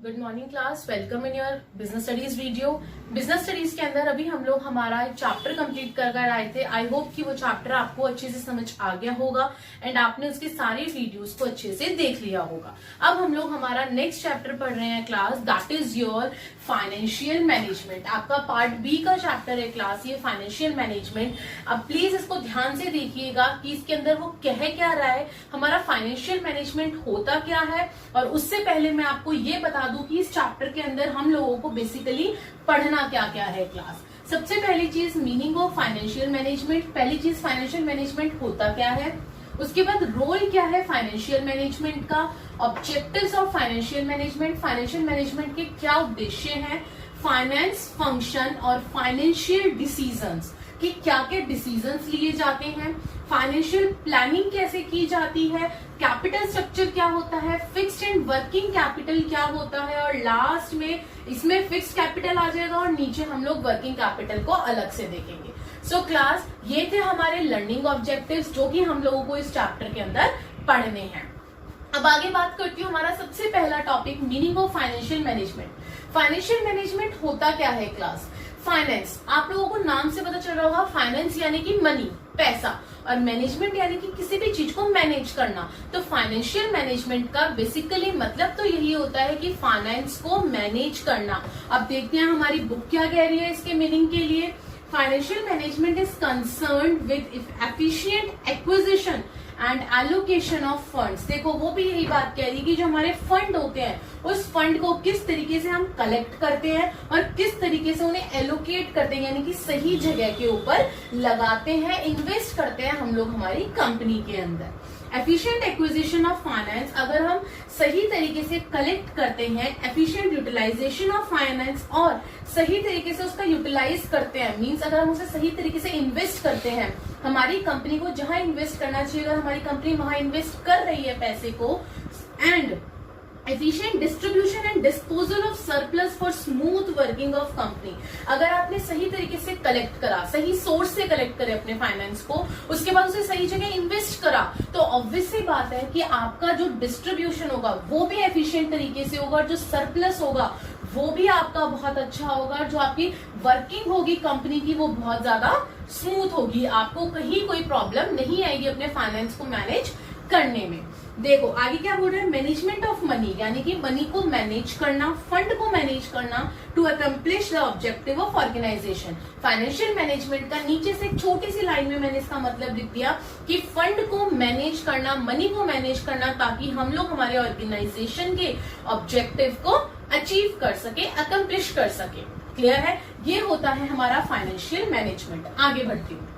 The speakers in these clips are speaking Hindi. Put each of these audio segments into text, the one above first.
Good morning class, welcome in your business studies video. Business studies के अंदर अभी हम लोग हमारा एक चैप्टर कंप्लीट कर आए थे। आई होप कि वो चैप्टर आपको अच्छे से समझ आ गया होगा एंड आपने उसकी सारी वीडियोस को अच्छे से देख लिया होगा। अब हम लोग हमारा नेक्स्ट चैप्टर पढ़ रहे हैं class, that is your financial management. आपका पार्ट बी का चैप्टर है क्लास, ये फाइनेंशियल मैनेजमेंट। अब प्लीज इसको ध्यान से देखिएगा कि इसके अंदर वो कह क्या रहा है, हमारा फाइनेंशियल मैनेजमेंट होता क्या है। और उससे पहले मैं आपको ये बता दूं कि इस चैप्टर के अंदर हम लोगों को बेसिकली पढ़ना क्या क्या है क्लास। सबसे पहली चीज मीनिंग ऑफ फाइनेंशियल मैनेजमेंट। पहली चीज फाइनेंशियल मैनेजमेंट होता क्या है, उसके बाद रोल क्या है फाइनेंशियल मैनेजमेंट का, objectives of financial management, financial management के क्या उद्देश्य हैं, फाइनेंस फंक्शन और फाइनेंशियल डिसीजंस कि क्या क्या डिसीजंस लिए जाते हैं, फाइनेंशियल प्लानिंग कैसे की जाती है, कैपिटल स्ट्रक्चर क्या होता है, फिक्स्ड एंड वर्किंग कैपिटल क्या होता है, और लास्ट में इसमें फिक्स्ड कैपिटल आ जाएगा और नीचे हम लोग वर्किंग कैपिटल को अलग से देखेंगे। सो क्लास, ये थे हमारे लर्निंग ऑब्जेक्टिव्स जो कि हम लोगों को इस चैप्टर के अंदर पढ़ने हैं। अब आगे बात करती हूँ हमारा सबसे पहला topic, meaning of financial management. Financial management होता क्या है क्लास। फाइनेंस, आप लोगों को नाम से पता चल रहा होगा, फाइनेंस यानी कि मनी, पैसा, और मैनेजमेंट यानी कि किसी भी चीज को मैनेज करना। तो फाइनेंशियल मैनेजमेंट का बेसिकली मतलब तो यही होता है कि फाइनेंस को मैनेज करना। अब देखते हैं हमारी बुक क्या कह रही है इसके मीनिंग के लिए। Financial management is concerned with efficient acquisition and allocation of funds. देखो वो भी यही बात कह रही है कि जो हमारे फंड होते हैं उस फंड को किस तरीके से हम कलेक्ट करते हैं और किस तरीके से उन्हें एलोकेट करते हैं, यानी कि सही जगह के ऊपर लगाते हैं, इन्वेस्ट करते हैं हम लोग हमारी कंपनी के अंदर। एफिशिएंट एक्विजिशन ऑफ फाइनेंस, अगर हम सही तरीके से कलेक्ट करते हैं, एफिशिएंट यूटिलाइजेशन ऑफ फाइनेंस और सही तरीके से उसका यूटिलाइज करते हैं, मींस अगर हम उसे सही तरीके से इन्वेस्ट करते हैं, हमारी कंपनी को जहां इन्वेस्ट करना चाहिए अगर हमारी कंपनी वहां इन्वेस्ट कर रही है पैसे को, and efficient distribution and disposal of surplus for smooth working of company. अगर आपने सही तरीके से कलेक्ट करा, सही सोर्स से कलेक्ट करे अपने फाइनेंस को, उसके बाद उसे सही जगह इन्वेस्ट करा, तो ऑब्वियस सी बात है कि आपका जो डिस्ट्रीब्यूशन होगा वो भी एफिशिएंट तरीके से होगा, और जो सरप्लस होगा वो भी आपका बहुत अच्छा होगा, जो आपकी वर्किंग होगी कंपनी की वो बहुत ज्यादा स्मूथ होगी, आपको कहीं कोई प्रॉब्लम नहीं आएगी अपने फाइनेंस को मैनेज करने में। देखो आगे क्या बोल रहे हैं, मैनेजमेंट ऑफ मनी, यानी कि मनी को मैनेज करना, फंड को मैनेज करना to accomplish the objective of organisation. Financial management का नीचे से एक छोटी सी लाइन में मैंने इसका मतलब लिख दिया कि फंड को मैनेज करना, मनी को मैनेज करना, ताकि हम लोग हमारे ऑर्गेनाइजेशन के ऑब्जेक्टिव को अचीव कर सके, अकम्प्लिश कर सके। क्लियर है, ये होता है हमारा फाइनेंशियल मैनेजमेंट। आगे बढ़ती हूँ।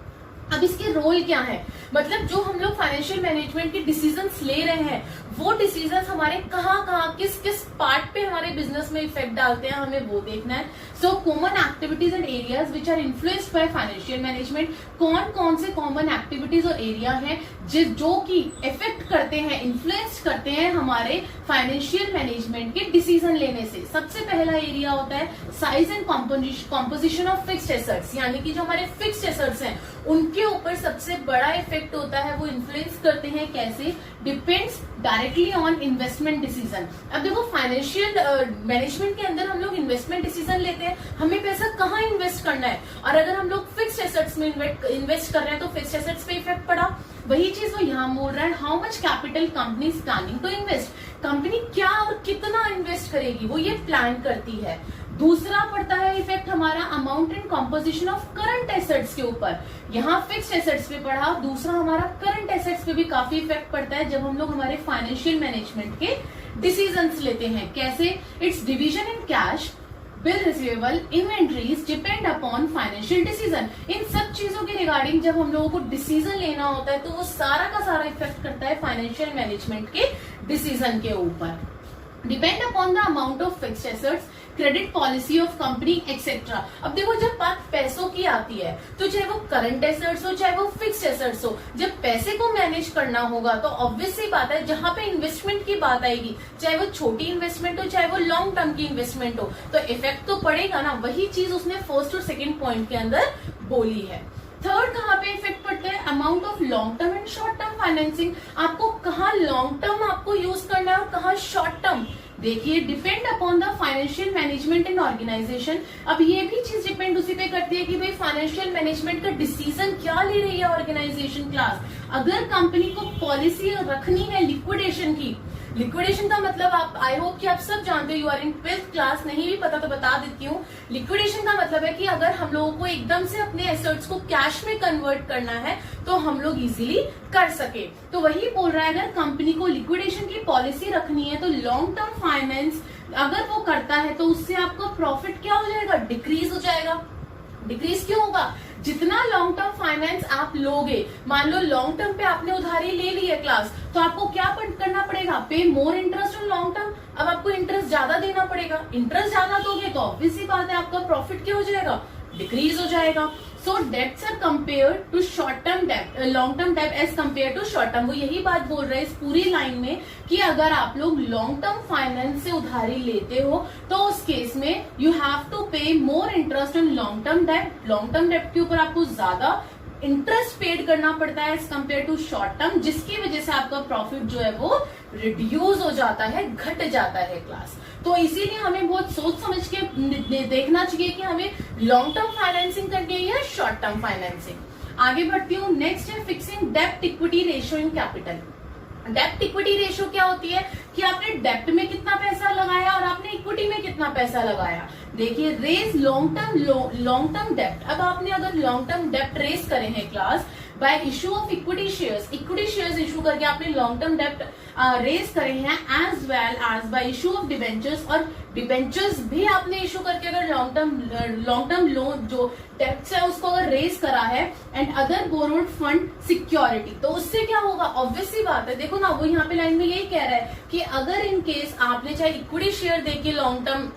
अब इसके रोल क्या है, मतलब जो हम लोग फाइनेंशियल मैनेजमेंट के डिसीजंस ले रहे हैं वो डिसीजंस हमारे कहाँ कहाँ किस किस पार्ट पे हमारे बिजनेस में इफेक्ट डालते हैं, हमें वो देखना है। So common activities and areas which are influenced by financial management. कौन कौन से कॉमन एक्टिविटीज और एरिया हैं जो कि इफेक्ट करते हैं, इन्फ्लुएंस करते हैं हमारे फाइनेंशियल मैनेजमेंट के डिसीजन लेने से। सबसे पहला एरिया होता है size and composition of fixed assets, यानी कि जो हमारे फिक्स्ड एसेट्स हैं उनके ऊपर सबसे बड़ा इफेक्ट होता है, वो इन्फ्लुएंस करते हैं कैसे, depends directly on investment decision. अब देखो फाइनेंशियल मैनेजमेंट के अंदर हम लोग इन्वेस्टमेंट डिसीजन लेते हैं, हमें पैसा कहाँ इन्वेस्ट करना है, और अगर हम लोग फिक्स्ड एसेट्स में इन्वेस्ट कर रहे हैं तो फिक्स्ड एसेट्स पे इफेक्ट पड़ा। वही चीज वो यहाँ बोल रहा है, how much capital company is planning to invest, company क्या और कितना इन्वेस्ट करेगी वो ये प्लान करती है। दूसरा पड़ता है इफेक्ट हमारा amount and composition of current assets के ऊपर, यहाँ फिक्स्ड एसेट्स पे पढ़ा, दूसरा हमारा करंट एसेट्स पे भी काफी इफेक्ट पड़ता है जब हम लोग हमारे फाइनेंशियल मैनेजमेंट के डिसीजंस लेते हैं। कैसे, it's division in cash, bill receivable, inventories depend upon financial decision. इन सब चीजों के रिगार्डिंग जब हम लोगों को डिसीजन लेना होता है तो वो सारा का सारा इफेक्ट करता है फाइनेंशियल मैनेजमेंट के डिसीजन के ऊपर। Depend upon the amount of fixed assets, credit policy of company etcetera. अब देखो जब बात पैसों की आती है तो चाहे वो करंट एसेट्स हो चाहे वो फिक्स्ड एसेट्स हो, जब पैसे को मैनेज करना होगा तो ऑब्वियस सी बात है जहां पे इन्वेस्टमेंट की बात आएगी, चाहे वो छोटी इन्वेस्टमेंट हो चाहे वो लॉन्ग टर्म की इन्वेस्टमेंट हो, तो इफेक्ट तो पड़ेगा ना। वही चीज उसने फर्स्ट और सेकेंड पॉइंट के अंदर बोली है। थर्ड कहाँ पे इफेक्ट पड़ता है, amount of long term and short term financing. आपको कहाँ लॉन्ग टर्म आपको यूज करना है और कहाँ शॉर्ट टर्म, देखिए, depend upon the financial management in organisation. अब ये भी चीज डिपेंड उसी पे करती है कि भाई फाइनेंशियल मैनेजमेंट का डिसीजन क्या ले रही है ऑर्गेनाइजेशन क्लास। अगर कंपनी को पॉलिसी रखनी है लिक्विडेशन की, लिक्विडेशन का मतलब आप, आई होप कि आप सब जानते हो, you are in 12th class, नहीं भी पता तो बता देती हूँ। लिक्विडेशन का मतलब है कि अगर हम लोगों को एकदम से अपने एसेट्स को कैश में कन्वर्ट करना है तो हम लोग इजीली कर सके। तो वही बोल रहा है, अगर कंपनी को लिक्विडेशन की पॉलिसी रखनी है तो लॉन्ग टर्म फाइनेंस अगर वो करता है तो उससे आपका प्रॉफिट क्या हो जाएगा, डिक्रीज हो जाएगा। डिक्रीज क्यों होगा, जितना लॉन्ग टर्म फाइनेंस आप लोगे, मान लो लॉन्ग टर्म पे आपने उधारी ले ली है क्लास, तो आपको क्या करना पड़ेगा, पे more interest on long term. अब आपको इंटरेस्ट ज्यादा देना पड़ेगा, इंटरेस्ट ज्यादा दोगे तो ऑब्वियस सी बात है आपका प्रॉफिट क्या हो जाएगा, डिक्रीज हो जाएगा। So debts are compare to short term debt, long term debt as compare to short term. वो यही बात बोल रहे हैं इस पूरी लाइन में कि अगर आप लोग लॉन्ग टर्म फाइनेंस से उधारी लेते हो तो उस केस में you have to pay more interest on long term debt. Long term debt के ऊपर आपको ज्यादा इंटरेस्ट पेड करना पड़ता है as compare to short term, जिसकी वजह से आपका प्रॉफिट जो है वो रिड्यूस हो जाता है, घट जाता है क्लास। तो इसीलिए हमें बहुत सोच समझ के देखना चाहिए कि हमें लॉन्ग टर्म फाइनेंसिंग करनी है या शॉर्ट टर्म फाइनेंसिंग। आगे बढ़ती हूँ, नेक्स्ट है फिक्सिंग डेप्ट इक्विटी रेशियो इन कैपिटल। डेप्ट इक्विटी रेशियो क्या होती है कि आपने डेप्ट में कितना पैसा लगाया और आपने इक्विटी में कितना पैसा लगाया। देखिए, रेज लॉन्ग टर्म डेप्ट। अब आपने अगर लॉन्ग टर्म डेप्ट रेज करे हैं class by issue of equity shares, equity shares issue करके आपने लॉन्ग टर्म डेप्ट रेज करे हैं, as well as by issue of debentures, और डिबेंचर्स भी आपने इशू करके अगर लॉन्ग टर्म लोन जो डेप्ट है उसको अगर रेज करा है, and other borrowed fund security, तो उससे क्या होगा, ऑब्वियस सी बात है। देखो ना, वो यहाँ पे लाइन में यही कह रहा है कि अगर इन केस आपने चाहे इक्विटी शेयर देके लॉन्ग टर्म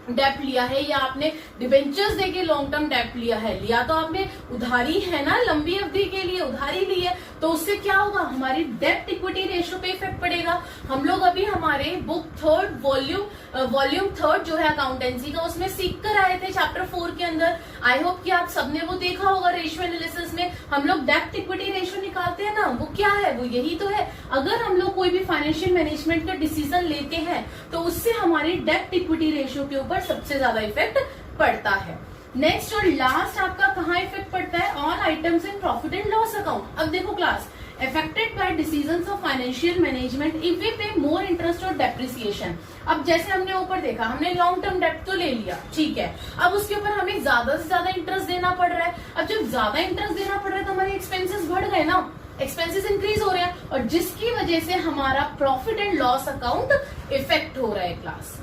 डेप्ट लिया है या आपने डिबेंचर्स देके लॉन्ग टर्म डेप्ट लिया है, लिया तो आपने उधारी है ना, लंबी अवधि के लिए उधारी ली है, तो उससे क्या होगा, हमारी डेप्ट इक्विटी रेशियो पे इफेक्ट पड़ेगा। हम लोग अभी हमारे बुक थर्ड वॉल्यूम थर्ड जो है अकाउंटेंसी का, उसमें सीख कर आए थे चैप्टर 4 के अंदर। आई होप कि आप सबने वो देखा होगा। रेशियो एनालिसिस में हम लोग डेप्ट इक्विटी रेशियो निकालते हैं ना, वो क्या है, वो यही तो है। अगर हम लोग कोई भी फाइनेंशियल मैनेजमेंट का डिसीजन लेते हैं तो उससे हमारी डेप्ट इक्विटी रेशियो के ऊपर सबसे ज्यादा इफेक्ट पड़ता है। नेक्स्ट और लास्ट आपका कहाँ इफेक्ट पड़ता है, on items in profit and loss account. अब देखो class, affected by decisions of financial management if we pay more interest or depreciation। अब जैसे हमने ऊपर देखा, हमने लॉन्ग टर्म डेप्ट तो ले लिया, ठीक है, अब उसके ऊपर हमें ज्यादा से ज्यादा इंटरेस्ट देना पड़ रहा है। अब जब ज्यादा इंटरेस्ट देना पड़ रहा है तो हमारे एक्सपेंसेस बढ़ गए ना, एक्सपेंसेस इंक्रीज हो रहे हैं, और जिसकी वजह से हमारा profit and loss account effect हो रहा है क्लास।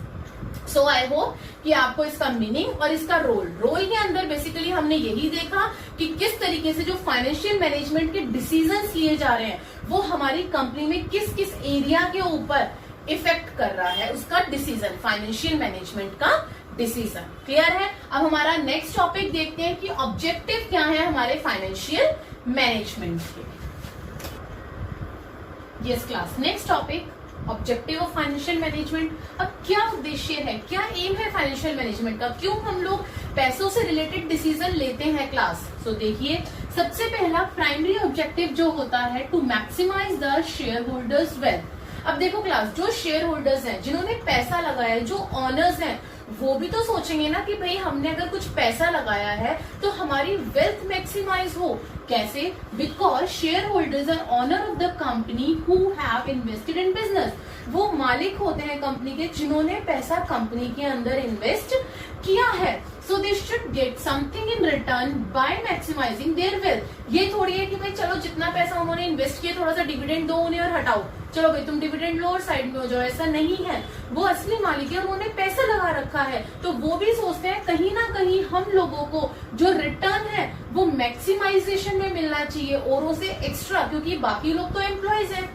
सो आई होप कि आपको इसका मीनिंग और इसका रोल के अंदर बेसिकली हमने यही देखा कि किस तरीके से जो फाइनेंशियल मैनेजमेंट के डिसीजंस लिए जा रहे हैं वो हमारी कंपनी में किस किस एरिया के ऊपर इफेक्ट कर रहा है, उसका डिसीजन, फाइनेंशियल मैनेजमेंट का डिसीजन। क्लियर है। अब हमारा नेक्स्ट टॉपिक देखते हैं कि ऑब्जेक्टिव क्या है हमारे फाइनेंशियल मैनेजमेंट के। Yes class, next topic objective of financial management. अब क्या उद्देश्य है, क्या एम है फाइनेंशियल मैनेजमेंट का, क्यों हम लोग पैसों से रिलेटेड डिसीजन लेते हैं क्लास। सो देखिए, सबसे पहला प्राइमरी ऑब्जेक्टिव जो होता है to maximise the shareholders wealth. अब देखो क्लास, जो शेयर होल्डर्स हैं, जिन्होंने पैसा लगाया है, जो ऑनर्स हैं, वो भी तो सोचेंगे ना कि भाई हमने अगर कुछ पैसा लगाया है तो हमारी वेल्थ मैक्सिमाइज हो। कैसे? Because shareholders are owner of the company who have invested in business. वो मालिक होते हैं कंपनी के जिन्होंने पैसा कंपनी के अंदर इन्वेस्ट किया है। So they should get something in return by maximising their wealth. ये थोड़ी है कि भाई चलो जितना पैसा उन्होंने इन्वेस्ट किया थोड़ा सा डिविडेंड दो उन्हें और हटाओ, चलो भाई तुम डिविडेंड लो और साइड में हो जाओ, ऐसा नहीं है। वो असली मालिक है, उन्होंने पैसा लगा रखा है, तो वो भी सोचते हैं कहीं ना कहीं हम लोगों को जो रिटर्न है वो मैक्सिमाइजेशन में मिलना चाहिए औरों से एक्स्ट्रा, क्योंकि बाकी लोग तो एम्प्लॉयज हैं,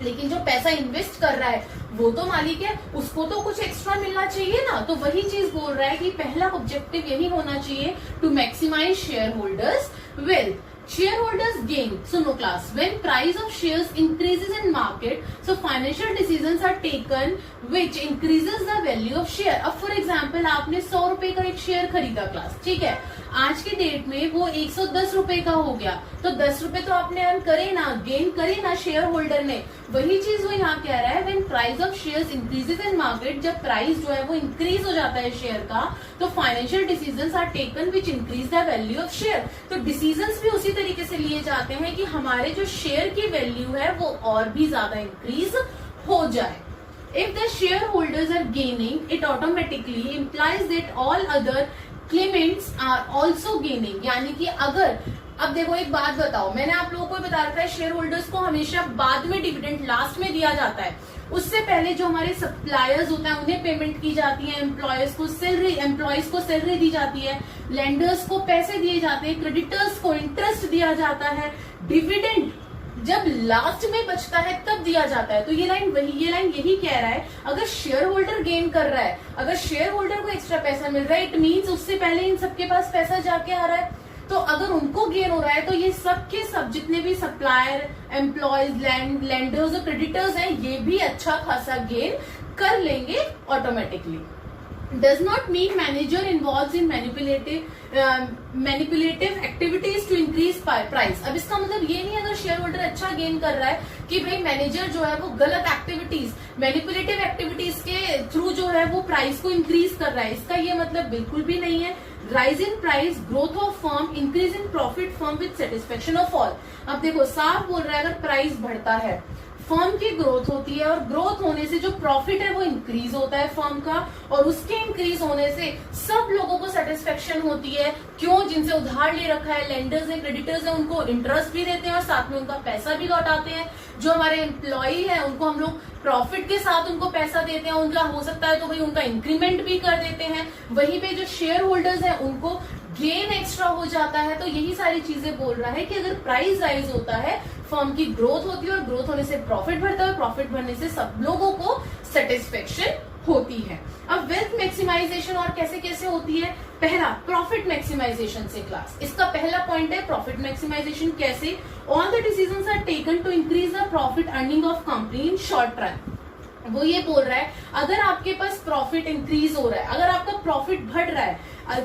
लेकिन जो पैसा इन्वेस्ट कर रहा है वो तो मालिक है, उसको तो कुछ एक्स्ट्रा मिलना चाहिए ना। तो वही चीज बोल रहा है कि पहला ऑब्जेक्टिव यही होना चाहिए to maximise shareholders wealth. Shareholders gain. So no class. When price of shares increases in market, so financial decisions are taken which increases the value of share. अब for example आपने 100 रुपए का एक शेयर खरीदा क्लास, ठीक है, आज के डेट में वो 110 रुपए का हो गया, तो 10 रुपए तो आपने अर्न करे ना, गेन करे ना शेयर होल्डर ने। वही चीज वो यहाँ कह रहा है, when price of shares increases in market, जब प्राइस जो है वो इंक्रीज हो जाता है शेयर का, तो financial decisions are taken which increase the value of share. तो डिसीजंस भी उसी तरीके से लिए जाते हैं कि हमारे जो शेयर की वैल्यू है वो और भी ज्यादा इंक्रीज हो जाए। If the shareholders are gaining, it automatically implies that all other claimants are also gaining। यानी कि अगर, अब देखो एक बात बताओ, मैंने आप लोगों को बता रखा है शेयर होल्डर्स को हमेशा बाद में डिविडेंड लास्ट में दिया जाता है, उससे पहले जो हमारे सप्लायर्स होते हैं उन्हें पेमेंट की जाती है, एम्प्लॉयज को सैलरी दी जाती है, लेंडर्स को पैसे दिए जाते हैं, क्रेडिटर्स को इंटरेस्ट दिया जाता है, डिविडेंड जब लास्ट में बचता है तब दिया जाता है। तो ये लाइन यही कह रहा है, अगर शेयर होल्डर गेन कर रहा है, अगर शेयर होल्डर को एक्स्ट्रा पैसा मिल रहा है, इट मीन्स उससे पहले इन सबके पास पैसा जाके आ रहा है। तो अगर उनको गेन हो रहा है तो ये सब के सब जितने भी सप्लायर, एम्प्लॉयज, लैंडर्स और क्रेडिटर्स हैं, ये भी अच्छा खासा गेन कर लेंगे automatically. Does not mean manager involves in manipulative activities to increase price। अब इसका मतलब ये नहीं अगर शेयर होल्डर अच्छा गेन कर रहा है कि भाई मैनेजर जो है वो गलत एक्टिविटीज, मैनिपुलेटिव एक्टिविटीज के थ्रू जो है वो प्राइस को इंक्रीज कर रहा है, इसका ये मतलब बिल्कुल भी नहीं है। Rise in price, growth of firm, increase in profit firm with satisfaction of all. अब देखो साफ बोल रहा है, अगर प्राइस बढ़ता है फर्म की ग्रोथ होती है, और ग्रोथ होने से जो प्रॉफिट है वो इंक्रीज होता है फर्म का, और उसके इंक्रीज होने से सब लोगों को सेटिस्फेक्शन होती है। क्यों? जिनसे उधार ले रखा है, लेंडर्स हैं, क्रेडिटर्स हैं, उनको इंटरेस्ट भी देते हैं और साथ में उनका पैसा भी लौटाते हैं। जो हमारे एम्प्लॉई है उनको हम लोग प्रॉफिट के साथ उनको पैसा देते हैं, उनका हो सकता है तो भाई उनका इंक्रीमेंट भी कर देते हैं। वहीं पे जो शेयर होल्डर्स है उनको गेन एक्स्ट्रा हो जाता है। तो यही सारी चीजें बोल रहा है कि अगर प्राइस राइज होता है, फर्म की ग्रोथ होती है, और ग्रोथ होने से प्रॉफिट बढ़ता है, प्रॉफिट बढ़ने से सब लोगों को सेटिस्फेक्शन होती है। अब वेल्थ मैक्सिमाइजेशन और कैसे कैसे होती है? पहला, प्रॉफिट मैक्सिमाइजेशन से क्लास, इसका पहला पॉइंट है प्रॉफिट मैक्सिमाइजेशन कैसे। All the decisions are taken to increase the profit earning of company in short run. वो ये बोल रहा है अगर आपके पास प्रॉफिट इंक्रीज हो रहा है, अगर आपका प्रॉफिट बढ़ रहा है,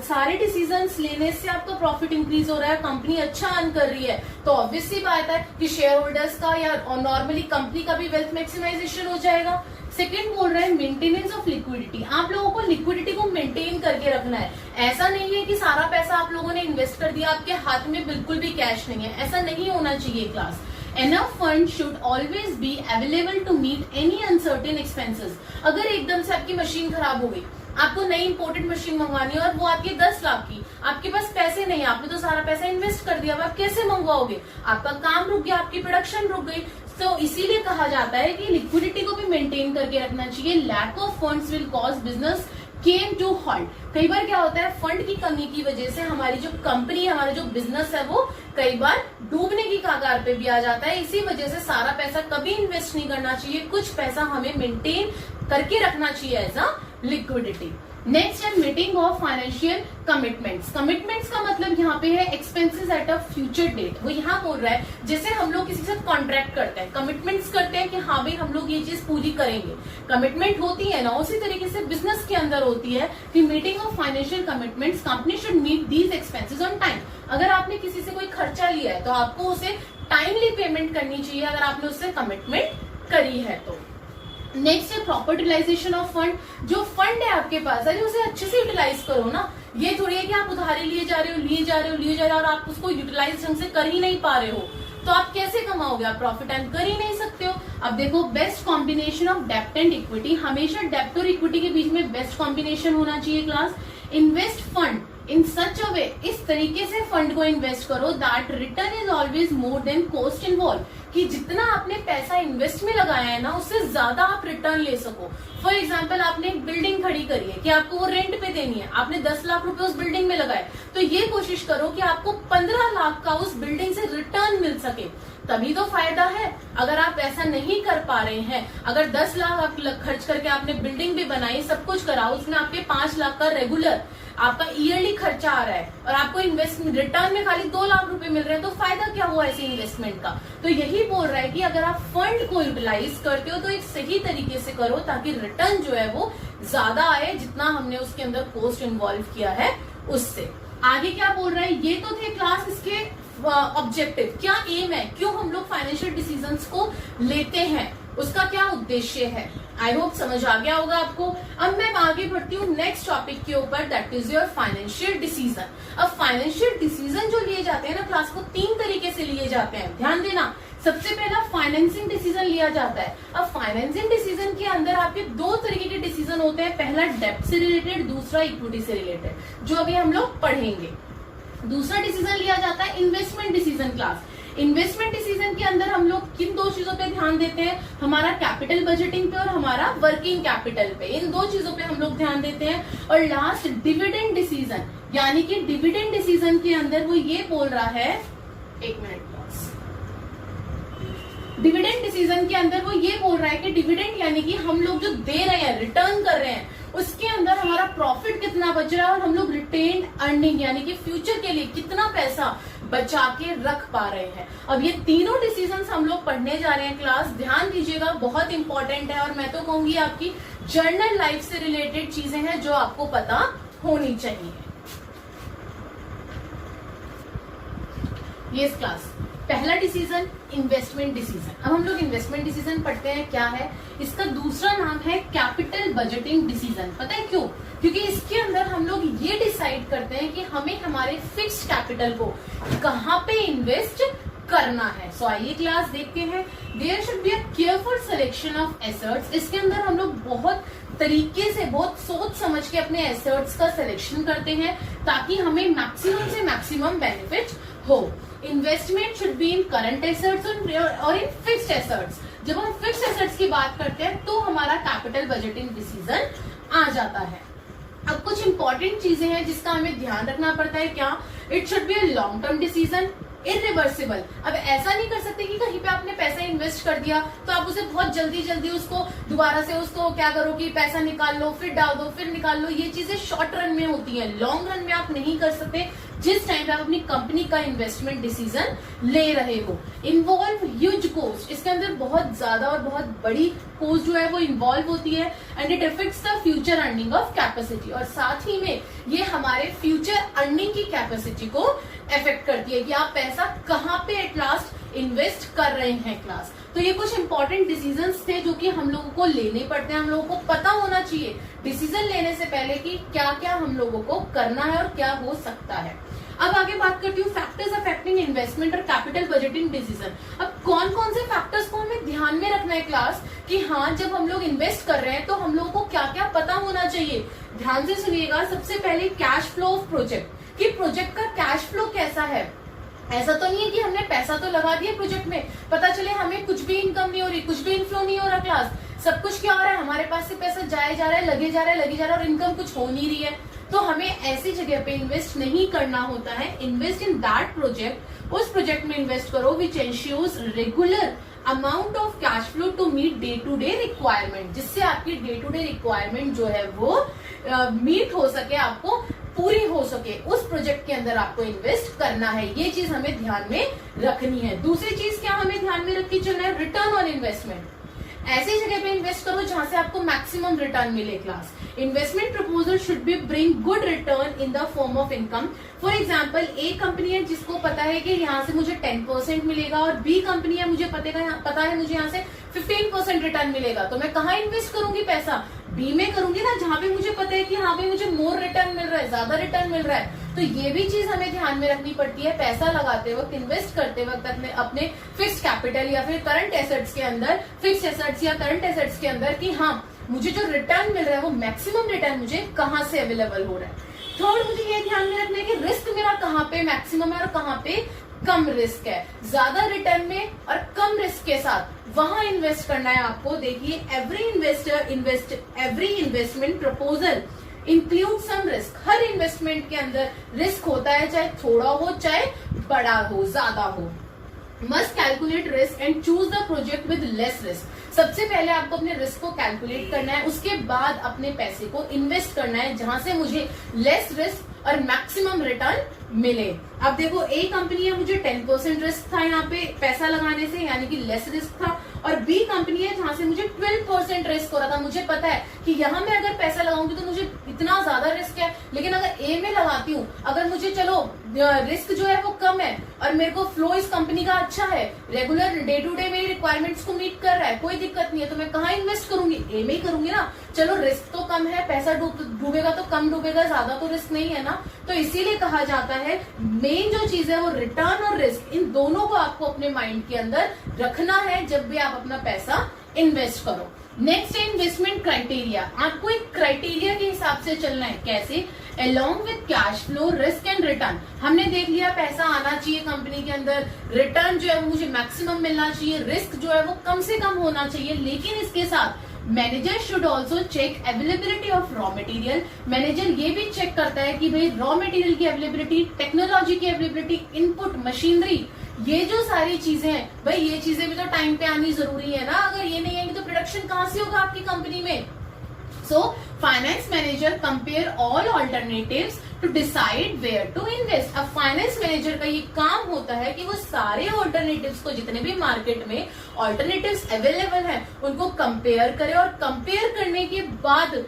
सारे डिसीजंस लेने से आपका प्रॉफिट इंक्रीज हो रहा है, कंपनी अच्छा अर्न कर रही है, तो ऑब्वियस सी बात है कि शेयर होल्डर्स का या नॉर्मली कंपनी का भी वेल्थ मैक्सिमाइजेशन हो जाएगा। सेकंड बोल रहा है मेंटेनेंस ऑफ लिक्विडिटी। आप लोगों को लिक्विडिटी को मेंटेन करके रखना है। ऐसा नहीं है कि सारा पैसा आप लोगों ने इन्वेस्ट कर दिया, आपके हाथ में बिल्कुल भी कैश नहीं है, ऐसा नहीं होना चाहिए class. Enough fund should always be available to meet any uncertain expenses। अगर एकदम से आपकी मशीन खराब हो गई, आपको नई इंपोर्टेड मशीन मंगवानी है और वो आपकी 10 लाख की, आपके पास पैसे नहीं, आपने तो सारा पैसा इन्वेस्ट कर दिया, आप कैसे मंगवाओगे? आपका काम रुक गया, आपकी प्रोडक्शन रुक गई। तो इसीलिए कहा जाता है कि लिक्विडिटी को भी मेंटेन करके रखना चाहिए। Lack of funds will cause business came to halt. कई बार क्या होता है, फंड की कमी की वजह से हमारी जो कंपनी, हमारा जो बिजनेस है वो कई बार डूबने की कगार पे भी आ जाता है। इसी वजह से सारा पैसा कभी इन्वेस्ट नहीं करना चाहिए, कुछ पैसा हमें मेंटेन करके रखना चाहिए एज अ लिक्विडिटी। नेक्स्ट है meeting of financial commitments. Commitments का मतलब यहाँ पे है expenses at a future date. वो यहाँ बोल रहा है जैसे हम लोग किसी से कॉन्ट्रैक्ट करते हैं, कमिटमेंट्स करते हैं कि हाँ भाई हम लोग ये चीज पूरी करेंगे, कमिटमेंट होती है ना, उसी तरीके से बिजनेस के अंदर होती है कि meeting of financial commitments, company should meet these expenses on time. अगर आपने किसी से कोई खर्चा लिया है तो आपको उसे टाइमली पेमेंट करनी चाहिए, अगर आपने उससे कमिटमेंट करी है तो। नेक्स्ट है प्रॉपर यूटिलाइजेशन ऑफ फंड। जो फंड है आपके पास, अरे उसे अच्छे से यूटिलाइज करो ना। ये थोड़ी है कि आप उधारी लिए जा रहे हो और आप उसको यूटिलाइज ढंग से कर ही नहीं पा रहे हो, तो आप कैसे कमाओगे? आप प्रॉफिट अर्न कर ही नहीं सकते हो। अब देखो बेस्ट कॉम्बिनेशन ऑफ डेप्ट एंड इक्विटी। हमेशा डेप्ट और इक्विटी के बीच में बेस्ट कॉम्बिनेशन होना चाहिए क्लास। इन्वेस्ट फंड इन सच अ वे, इस तरीके से फंड को इन्वेस्ट करो that return is always more than cost involve, कि जितना आपने पैसा इन्वेस्ट में लगाया है ना उससे ज्यादा आप रिटर्न ले सको। फॉर एग्जाम्पल आपने एक बिल्डिंग खड़ी करी है कि आपको वो रेंट पे देनी है, आपने 10 लाख रुपए उस बिल्डिंग में लगाए, तो ये कोशिश करो कि आपको 15 लाख का उस बिल्डिंग से रिटर्न मिल सके, तभी तो फायदा है। अगर आप ऐसा नहीं कर पा रहे हैं, अगर 10 लाख आप खर्च करके आपने बिल्डिंग भी बनाई, सब कुछ करा, उसमें आपके 5 लाख का रेगुलर आपका ईयरली खर्चा आ रहा है और आपको इन्वेस्टमेंट रिटर्न में खाली 2 लाख रुपए मिल रहे हैं, तो फायदा क्या हुआ ऐसे इन्वेस्टमेंट का? तो यही बोल रहा है कि अगर आप फंड को यूटिलाइज करते हो तो एक सही तरीके से करो ताकि रिटर्न जो है वो ज्यादा आए जितना हमने उसके अंदर कॉस्ट इन्वॉल्व किया है उससे। आगे क्या बोल रहा है, ये तो थे क्लास इसके ऑब्जेक्टिव, क्या एम है, क्यों हम लोग फाइनेंशियल डिसीजंस को लेते हैं, उसका क्या उद्देश्य है। आई होप समझ आ गया होगा आपको। अब मैं आगे बढ़ती हूँ नेक्स्ट टॉपिक के ऊपर, that is your financial decision. अब फाइनेंशियल डिसीजन जो लिए जाते हैं ना क्लास को 3 तरीके से लिए जाते हैं, ध्यान देना। सबसे पहला फाइनेंसिंग डिसीजन लिया जाता है। अब फाइनेंसिंग डिसीजन के अंदर आपके 2 तरीके के डिसीजन होते हैं, पहला डेब्ट से रिलेटेड, दूसरा इक्विटी से रिलेटेड, जो अभी हम लोग पढ़ेंगे। दूसरा डिसीजन लिया जाता है investment decision class. Investment decision के अंदर हम लोग किन 2 चीजों पे ध्यान देते हैं, हमारा कैपिटल बजटिंग पे और हमारा वर्किंग कैपिटल पे, इन 2 चीजों पे हम लोग ध्यान देते हैं। और लास्ट डिविडेंड डिसीजन, यानी कि डिविडेंड डिसीजन के अंदर वो ये बोल रहा है, एक मिनट क्लास, डिविडेंड डिसीजन के अंदर वो ये बोल रहा है कि डिविडेंड यानी कि हम लोग जो दे रहे हैं, रिटर्न कर रहे हैं, उसके अंदर हमारा प्रॉफिट कितना बच रहा है और हम लोग रिटेन अर्निंग यानी कि फ्यूचर के लिए कितना पैसा बचा के रख पा रहे हैं। अब ये तीनों डिसीजंस हम लोग पढ़ने जा रहे हैं क्लास, ध्यान दीजिएगा, बहुत इंपॉर्टेंट है। और मैं तो कहूंगी आपकी जर्नल लाइफ से रिलेटेड चीजें हैं जो आपको पता होनी चाहिए। ये क्लास पहला डिसीजन इन्वेस्टमेंट डिसीजन। अब हम लोग इन्वेस्टमेंट डिसीजन पढ़ते हैं, क्या है इसका दूसरा नाम है कैपिटल बजटिंग डिसीजन। पता है क्यों? क्योंकि इसके अंदर हम लोग ये डिसाइड करते हैं कि हमें हमारे फिक्स्ड कैपिटल को कहां पे इन्वेस्ट करना है। सो आइए क्लास देखते हैं। There should be a careful selection of assets. इसके अंदर हम लोग बहुत तरीके से, बहुत सोच समझ के अपने एसेट्स का सिलेक्शन करते हैं ताकि हमें मैक्सिमम से मैक्सिमम बेनिफिट हो। Investment should be in current assets और इन फिक्स्ड एसेट्स। जब हम फिक्स्ड एसेट्स की बात करते हैं तो हमारा कैपिटल बजटिंग डिसीजन आ जाता है। अब कुछ इंपॉर्टेंट चीजें हैं जिसका हमें ध्यान रखना पड़ता है। क्या? It should be a long term decision, irreversible. अब ऐसा नहीं कर सकते कि कहीं पे आपने पैसा इन्वेस्ट कर दिया तो आप उसे बहुत जल्दी जल्दी उसको दोबारा से उसको क्या करो कि पैसा निकाल लो, फिर डाल दो, फिर निकाल लो। ये चीजें शॉर्ट रन में होती हैं, लॉन्ग रन में आप नहीं कर सकते जिस टाइम पे आप अपनी कंपनी का इन्वेस्टमेंट डिसीजन ले रहे हो। इन्वॉल्व ह्यूज कॉस्ट, इसके अंदर बहुत ज्यादा और बहुत बड़ी कॉस्ट जो है वो इन्वॉल्व होती है। And it affects the future earning of capacity, और साथ ही में ये हमारे फ्यूचर अर्निंग की कैपेसिटी को अफेक्ट करती है कि आप पैसा कहां पे एट लास्ट इन्वेस्ट कर रहे हैं क्लास। तो ये कुछ इंपॉर्टेंट डिसीजंस थे जो कि हम लोगों को लेने पड़ते हैं। हम लोगों को पता होना चाहिए डिसीजन लेने से पहले कि क्या क्या हम लोगों को करना है और क्या हो सकता है। अब आगे बात करती हूँ फैक्टर्स अफेक्टिंग इन्वेस्टमेंट और कैपिटल बजटिंग डिसीजन। अब कौन कौन से फैक्टर्स को हमें ध्यान में रखना है क्लास कि हाँ जब हम लोग इन्वेस्ट कर रहे हैं तो हम लोगों को क्या क्या पता होना चाहिए। ध्यान से सुनिएगा। सबसे पहले कैश फ्लो ऑफ प्रोजेक्ट, कि प्रोजेक्ट का कैश फ्लो कैसा है। ऐसा तो नहीं है कि हमने पैसा तो लगा दिया प्रोजेक्ट में, पता चले हमें कुछ भी इनकम नहीं हो रही, कुछ भी इनफ्लो नहीं हो रहा क्लास। सब कुछ क्या हो रहा है, हमारे पास से पैसा जाए जा रहा है, लगे जा रहा है, लगे जा रहा है और इनकम कुछ हो नहीं रही है। तो हमें ऐसी जगह पे इन्वेस्ट नहीं करना होता है। इन्वेस्ट इन दैट प्रोजेक्ट, उस प्रोजेक्ट में इन्वेस्ट करो which ensures regular amount of cash flow to meet day to day requirement, जिससे आपकी डे टू डे रिक्वायरमेंट जो है वो मीट हो सके, आपको पूरी हो सके। उस प्रोजेक्ट के अंदर आपको इन्वेस्ट करना है, ये चीज हमें ध्यान में रखनी है। दूसरी चीज क्या हमें ध्यान में रख के चलना है, रिटर्न ऑन इन्वेस्टमेंट। ऐसी जगह पे इन्वेस्ट करो जहां से आपको मैक्सिमम रिटर्न मिले class. Investment proposal should be bring good return in the form of income. For example एक कंपनी है जिसको पता है कि यहाँ से मुझे 10% मिलेगा और बी कंपनी है मुझे पता है मुझे यहाँ से 15% रिटर्न मिलेगा, तो मैं कहाँ इन्वेस्ट करूंगी पैसा? बी में करूंगी ना, जहां पे मुझे पता है कि हाँ भाई मुझे मोर रिटर्न मिल रहा है, ज्यादा रिटर्न मिल रहा है। तो ये भी चीज हमें ध्यान में रखनी पड़ती है पैसा लगाते वक्त, इन्वेस्ट करते वक्त अपने फिक्स कैपिटल या फिर करंट एसेट्स के अंदर, फिक्स एसेट्स या करंट एसेट्स के अंदर कि हाँ मुझे जो रिटर्न मिल रहा है वो मैक्सिमम रिटर्न मुझे कहाँ से अवेलेबल हो रहा है। थर्ड, मुझे ये ध्यान में रखना है कि रिस्क मेरा कहाँ पे मैक्सिमम है और कहाँ पे कम रिस्क है। ज्यादा रिटर्न में और कम रिस्क के साथ वहां इन्वेस्ट करना है आपको। देखिए every investment proposal include some risk. हर इन्वेस्टमेंट के अंदर रिस्क होता है, चाहे थोड़ा हो चाहे बड़ा हो, ज्यादा हो। Must calculate risk and choose the project with less risk. सबसे पहले आपको अपने रिस्क को कैलकुलेट करना है, उसके बाद अपने पैसे को इन्वेस्ट करना है जहां से मुझे लेस रिस्क और मैक्सिमम रिटर्न मिले। अब देखो एक कंपनी है मुझे 10% रिस्क था यहाँ पे पैसा लगाने से, यानी कि लेस रिस्क था, और बी कंपनी है जहां से मुझे 12% रिस्क हो रहा था। मुझे पता है कि यहाँ मैं अगर पैसा लगाऊंगी तो मुझे इतना ज्यादा रिस्क है, लेकिन अगर ए में लगाती हूँ, अगर मुझे चलो रिस्क जो है वो कम है और मेरे को फ्लो इस कंपनी का अच्छा है, रेगुलर डे टू डे मेरी रिक्वायरमेंट्स को मीट कर रहा है, कोई दिक्कत नहीं है, तो मैं कहाँ इन्वेस्ट करूंगी? ए में ही करूंगी ना। चलो रिस्क तो कम है, पैसा डूबेगा तो कम डूबेगा, ज्यादा तो रिस्क नहीं है ना। तो इसीलिए कहा जाता है मेन जो चीज है वो रिटर्न और रिस्क, इन दोनों को आपको अपने माइंड के अंदर रखना है जब भी आप अपना पैसा इन्वेस्ट करो। नेक्स्ट है इन्वेस्टमेंट क्राइटेरिया। आपको एक क्राइटेरिया के हिसाब से चलना है। कैसे? along with cash flow, risk and return. हमने देख लिया पैसा आना चाहिए कंपनी के अंदर, रिटर्न जो है वो मुझे मैक्सिमम मिलना चाहिए, रिस्क जो है वो कम से कम होना चाहिए, लेकिन इसके साथ manager should also check availability of raw material. Manager ये भी चेक करता है कि भाई रॉ मटेरियल की अवेलेबिलिटी, टेक्नोलॉजी की अवेलेबिलिटी, इनपुट, मशीनरी, ये जो सारी चीजें हैं भाई, ये चीजें भी तो टाइम पे आनी जरूरी है ना। अगर ये नहीं आएंगी तो प्रोडक्शन कहां से होगा आपकी कंपनी में? So finance manager compare all alternatives to decide where to invest. अब फाइनेंस मैनेजर का ये काम होता है कि वो सारे ऑल्टरनेटिव्स को, जितने भी मार्केट में ऑल्टरनेटिव्स अवेलेबल हैं, उनको कंपेयर करे और कंपेयर करने के बाद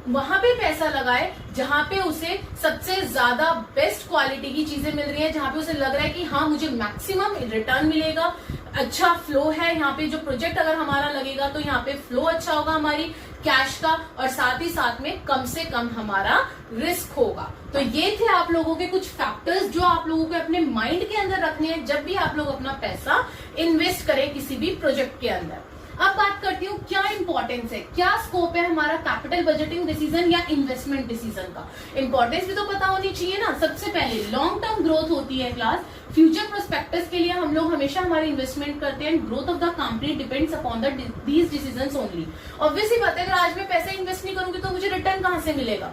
वहां पे पैसा लगाए जहां पे उसे सबसे ज्यादा बेस्ट क्वालिटी की चीजें मिल रही है, जहां पे उसे लग रहा है कि हाँ मुझे मैक्सिमम रिटर्न मिलेगा, अच्छा फ्लो है यहाँ पे, जो प्रोजेक्ट अगर हमारा लगेगा तो यहाँ पे फ्लो अच्छा होगा हमारी कैश का, और साथ ही साथ में कम से कम हमारा रिस्क होगा। तो ये थे आप लोगों के कुछ फैक्टर्स जो आप लोगों को अपने माइंड के अंदर रखने हैं जब भी आप लोग अपना पैसा इन्वेस्ट करें किसी भी प्रोजेक्ट के अंदर। अब बात करती हूँ क्या इंपॉर्टेंस है, क्या स्कोप है हमारा कैपिटल बजटिंग डिसीजन या इन्वेस्टमेंट डिसीजन का। इंपॉर्टेंस भी तो पता होनी चाहिए ना। सबसे पहले लॉन्ग टर्म ग्रोथ होती है क्लास, फ्यूचर प्रोस्पेक्टस के लिए हम लोग हमेशा हमारी इन्वेस्टमेंट करते हैं। Growth of the company depends upon these decisions only. Obviously बात है, अगर आज मैं पैसा इन्वेस्ट नहीं करूंगी तो मुझे रिटर्न कहां से मिलेगा?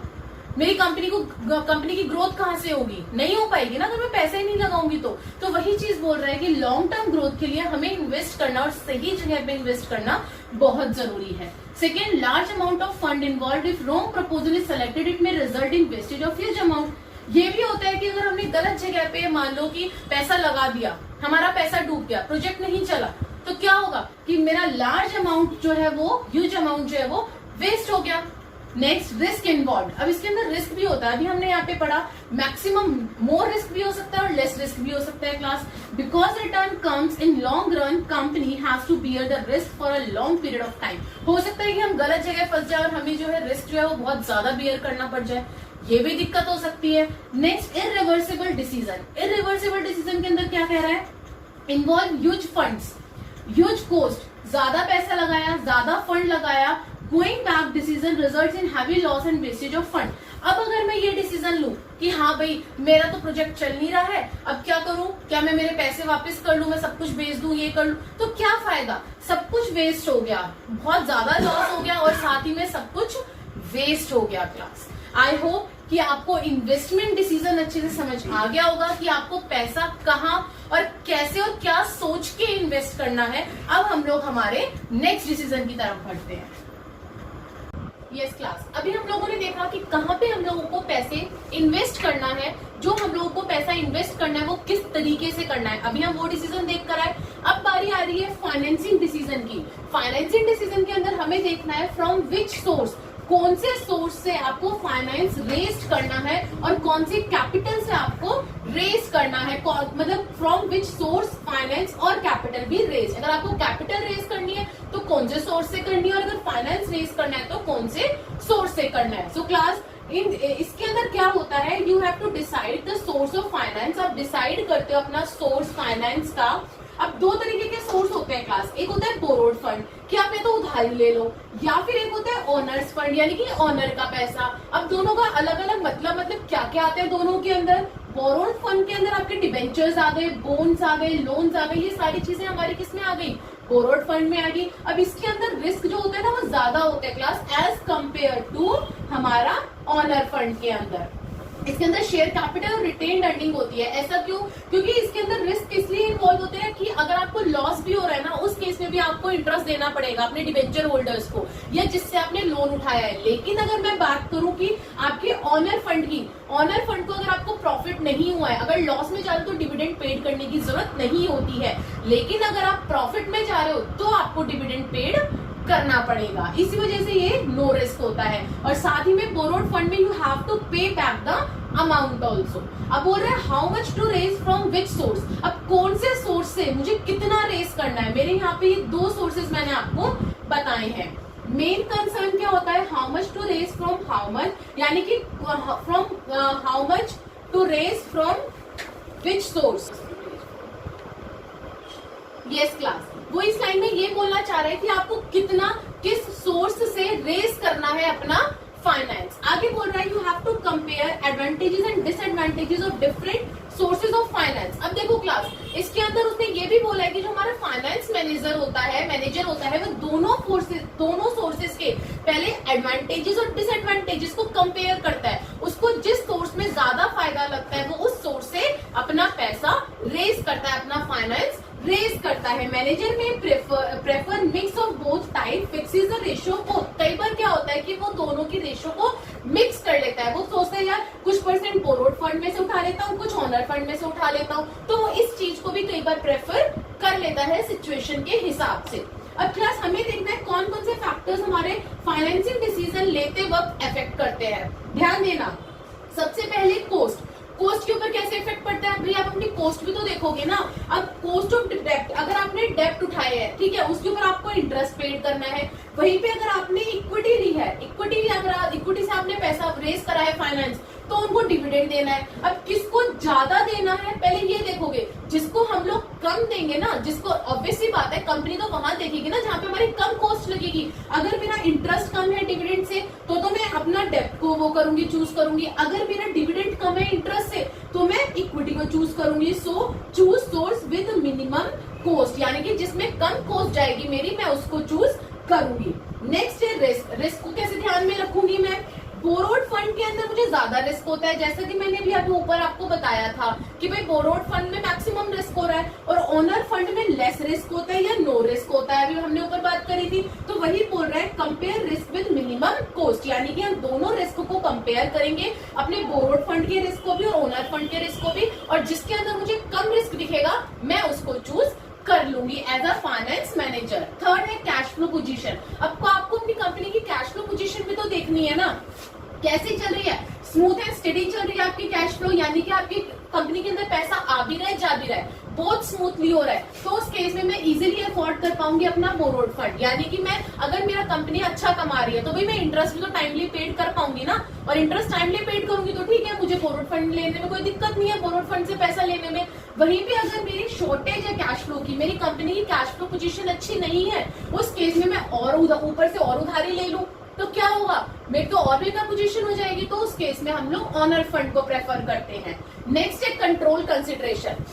मेरी कंपनी की ग्रोथ कहां से होगी? नहीं हो पाएगी ना अगर मैं पैसे ही नहीं लगाऊंगी तो वही चीज बोल रहा है कि लॉन्ग टर्म ग्रोथ के लिए हमें इन्वेस्ट करना और सही जगह पे इन्वेस्ट करना बहुत जरूरी है। Second, large amount of fund involve if wrong proposal is selected it may result in wastage of huge amount. ये भी होता है कि अगर हमने गलत जगह पे मान लो कि पैसा लगा दिया, हमारा पैसा डूब गया, प्रोजेक्ट नहीं चला, तो क्या होगा कि मेरा लार्ज अमाउंट जो है वो, ह्यूज अमाउंट जो है वो वेस्ट हो गया। Next, risk involve. अब इसके अंदर रिस्क भी होता है, अभी हमने यहाँ पे पढ़ा मैक्सिमम, मोर रिस्क भी हो सकता है और लेस रिस्क भी हो सकता है class. Because return comes in long run, company has to bear the risk for a long period of time. हो सकता है कि हम गलत जगह फंस जाए और हमें जो है रिस्क जो है वो बहुत ज्यादा बियर करना पड़ जाए, ये भी दिक्कत हो सकती है। Next, irreversible decision. Irreversible decision के अंदर क्या कह रहा है? Involve huge funds, huge cost, ज्यादा पैसा लगाया, ज्यादा फंड लगाया, going back decision results in heavy loss and wastage of fund. अब अगर मैं ये डिसीजन लूं कि हाँ भाई मेरा तो प्रोजेक्ट चल नहीं रहा है, अब क्या करूं, क्या मैं मेरे पैसे वापस कर लूं, मैं सब कुछ बेच दूं, ये कर लूं, तो क्या फायदा? सब कुछ वेस्ट हो गया, बहुत ज्यादा लॉस हो गया और साथ ही में सब कुछ वेस्ट हो गया क्लास। आई होप कि आपको इन्वेस्टमेंट डिसीजन अच्छे से समझ आ गया होगा कि आपको पैसा कहाँ और कैसे और क्या सोच के इन्वेस्ट करना है। अब हम लोग हमारे नेक्स्ट डिसीजन की तरफ बढ़ते हैं। यस क्लास, अभी हम लोगों ने देखा कि कहाँ पे हम लोगों को पैसे इन्वेस्ट करना है, जो हम लोगों को पैसा इन्वेस्ट करना है वो किस तरीके से करना है, अभी हम वो डिसीजन देख कर आए। अब बारी आ रही है फाइनेंसिंग डिसीजन की। फाइनेंसिंग डिसीजन के अंदर हमें देखना है फ्रॉम विच सोर्स, कौन से सोर्स से आपको फाइनेंस रेज करना है और कौन से कैपिटल से आपको रेज करना है, मतलब फ्रॉम विच सोर्स फाइनेंस और कैपिटल भी रेज। अगर आपको कैपिटल रेज करनी है तो कौन से सोर्स से करनी है, और अगर फाइनेंस रेज करना है तो कौन से सोर्स से करना है। सो क्लास इसके अंदर क्या होता है, you have to decide the source of finance. आप डिसाइड करते हो अपना सोर्स फाइनेंस का। अब दो तरीके के सोर्स होते हैं क्लास, एक होता है बोरोड फंड कि आप या तो उधारी ले लो, या फिर एक होता है ओनर्स फंड यानी कि ओनर का पैसा। अब दोनों का अलग अलग मतलब क्या क्या आते हैं दोनों के अंदर। बोरोड फंड के अंदर आपके डिबेंचर्स आ गए, बोन्स आ गए, लोन्स आ गए, ये सारी चीजें हमारी किसमें आ गई, बोरोड फंड में आ गई। अब इसके अंदर रिस्क जो होता है ना वो ज्यादा होता है क्लास एज कंपेयर टू हमारा ऑनर फंड के अंदर। इसके अंदर शेयर कैपिटल और रिटेन्ड अर्निंग होती है। ऐसा क्यों? क्योंकि इसके अंदर रिस्क इसलिए इन्वॉल्व होते हैं कि अगर आपको लॉस भी हो रहा है ना, उस केस में भी आपको इंटरेस्ट देना पड़ेगा अपने डिबेंचर होल्डर्स को या जिससे आपने लोन उठाया है। लेकिन अगर मैं बात करूं कि आपके ऑनर फंड की, ऑनर फंड को अगर आपको प्रॉफिट नहीं हुआ है, अगर लॉस में जा रहे हो तो डिविडेंड पेड करने की जरूरत नहीं होती है, लेकिन अगर आप प्रॉफिट में जा रहे हो तो आपको डिविडेंड पेड करना पड़ेगा, इसी वजह से ये नो रिस्क होता है। और साथ ही में बोरोड फंड में you have to pay back the amount also. अब बोल रहे हैं how much to raise from which source, अब कौन से सोर्स से मुझे कितना रेज करना है। मेरे यहाँ पे ये 2 सोर्सेज मैंने आपको बताए हैं। मेन कंसर्न क्या होता है, how much to raise from how much, यानी कि from how much to raise from which source. Yes class, वो इस लाइन में ये बोलना चाह रहे हैं कि आपको कितना किस सोर्स से रेज करना है अपना फाइनेंस। आगे बोल रहा है you have to compare advantages and disadvantages of different sources of finance. अब देखो क्लास, इसके अंदर उसने ये भी बोला है कि जो हमारा फाइनेंस मैनेजर होता है वो दोनों सोर्सेज के पहले एडवांटेजेस और डिसएडवांटेजेस को कंपेयर करता है। उसको जिस सोर्स में ज्यादा फायदा लगता है वो उस सोर्स से अपना पैसा रेज करता है, अपना फाइनेंस रेज करता है। मैनेजर में prefer mix of both type, fixes the ratio को। कई बार क्या होता है कि वो दोनों की रेशियो को मिक्स कर लेता है। वो सोचता है यार कुछ परसेंट बोरोड फंड में से उठा लेता हूँ, कुछ ऑनर फंड में से उठा लेता हूँ, तो वो इस चीज को भी कई बार प्रेफर कर लेता है सिचुएशन के हिसाब से। अब क्लास हमें देखना है कौन कौन से फैक्टर्स हमारे फाइनेंसिंग डिसीजन लेते वक्त अफेक्ट करते हैं। ध्यान देना, सबसे पहले कोस्ट के ऊपर कैसे इफेक्ट पड़ता है। भाई आप अपनी कोस्ट भी तो देखोगे ना। अब कोस्ट ऑफ डेप्ट, अगर आपने डेप्ट उठाया है, ठीक है, उसके ऊपर आपको इंटरेस्ट पेड करना है। वहीं पे अगर आपने इक्विटी ली है, इक्विटी से आपने पैसा रेज करा है फाइनेंस, तो उनको डिविडेंड देना है। अब किसको ज्यादा देना है पहले ये देखोगे। जिसको हम लोग कम देंगे ना, जिसको ऑब्वियसली बात है कंपनी तो वहां देखेगी ना जहाँ पे हमारी कम कॉस्ट लगेगी। अगर मेरा इंटरेस्ट कम है डिविडेंड से तो मैं अपना डेप्ट को वो करूंगी, चूज करूंगी। अगर मेरा डिविडेंड कम है इंटरेस्ट से तो मैं इक्विटी को चूज करूंगी। So choose source with minimum cost, यानी कि जिसमें कम कॉस्ट जाएगी मेरी, मैं उसको चूज करूंगी। नेक्स्ट है रिस्क। रिस्क को कैसे ध्यान में रखूंगी मैं। बोरोड फंड के अंदर मुझे ज्यादा रिस्क होता है, जैसा कि मैंने भी अभी ऊपर आपको बताया था कि भाई बोरोड फंड में मैक्सिमम रिस्क हो रहा है और ओनर फंड में लेस रिस्क होता है या नो रिस्क होता है। अभी हमने ऊपर बात करी थी, तो वही बोल रहा है compare risk with minimum cost, यानी कि हम दोनों रिस्क को कंपेयर करेंगे, अपने बोरोड फंड के रिस्क को भी और ओनर फंड के रिस्क को भी, और जिसके अंदर मुझे कम रिस्क दिखेगा मैं उसको चूज कर लूंगी as a finance manager. Third है कैश फ्लो पोजीशन। आपको अपनी कंपनी की कैश फ्लो पोजीशन भी तो देखनी है ना, कैसी चल रही है, स्मूथ एंड स्टेडी चल रही है आपकी कैश फ्लो, यानी कि आपकी कंपनी के अंदर पैसा आ भी रहा है जा भी रहा है, बहुत स्मूथली हो रहा है, तो उस केस में मैं इजीली अफोर्ड कर पाऊंगी अपना बोरोड फंड। यानी कि मैं अगर मेरा कंपनी अच्छा कमा रही है तो भाई मैं इंटरेस्ट भी तो टाइमली पेड कर पाऊंगी ना, और इंटरेस्ट टाइमली पेड करूंगी तो ठीक है, मुझे बोरोड फंड लेने में कोई दिक्कत नहीं है, बोरोड फंड से पैसा लेने में। वहीं पे अगर मेरी शॉर्टेज है कैश फ्लो की, मेरी कंपनी की कैश फ्लो पोजीशन अच्छी नहीं है, उस केस में मैं और ऊपर से और उधारी ले लूं तो क्या होगा, मेरी तो और भी कम पोजीशन हो जाएगी। तो उस केस में हम लोग ऑनर फंड को प्रेफर करते हैं। नेक्स्ट है control consideration.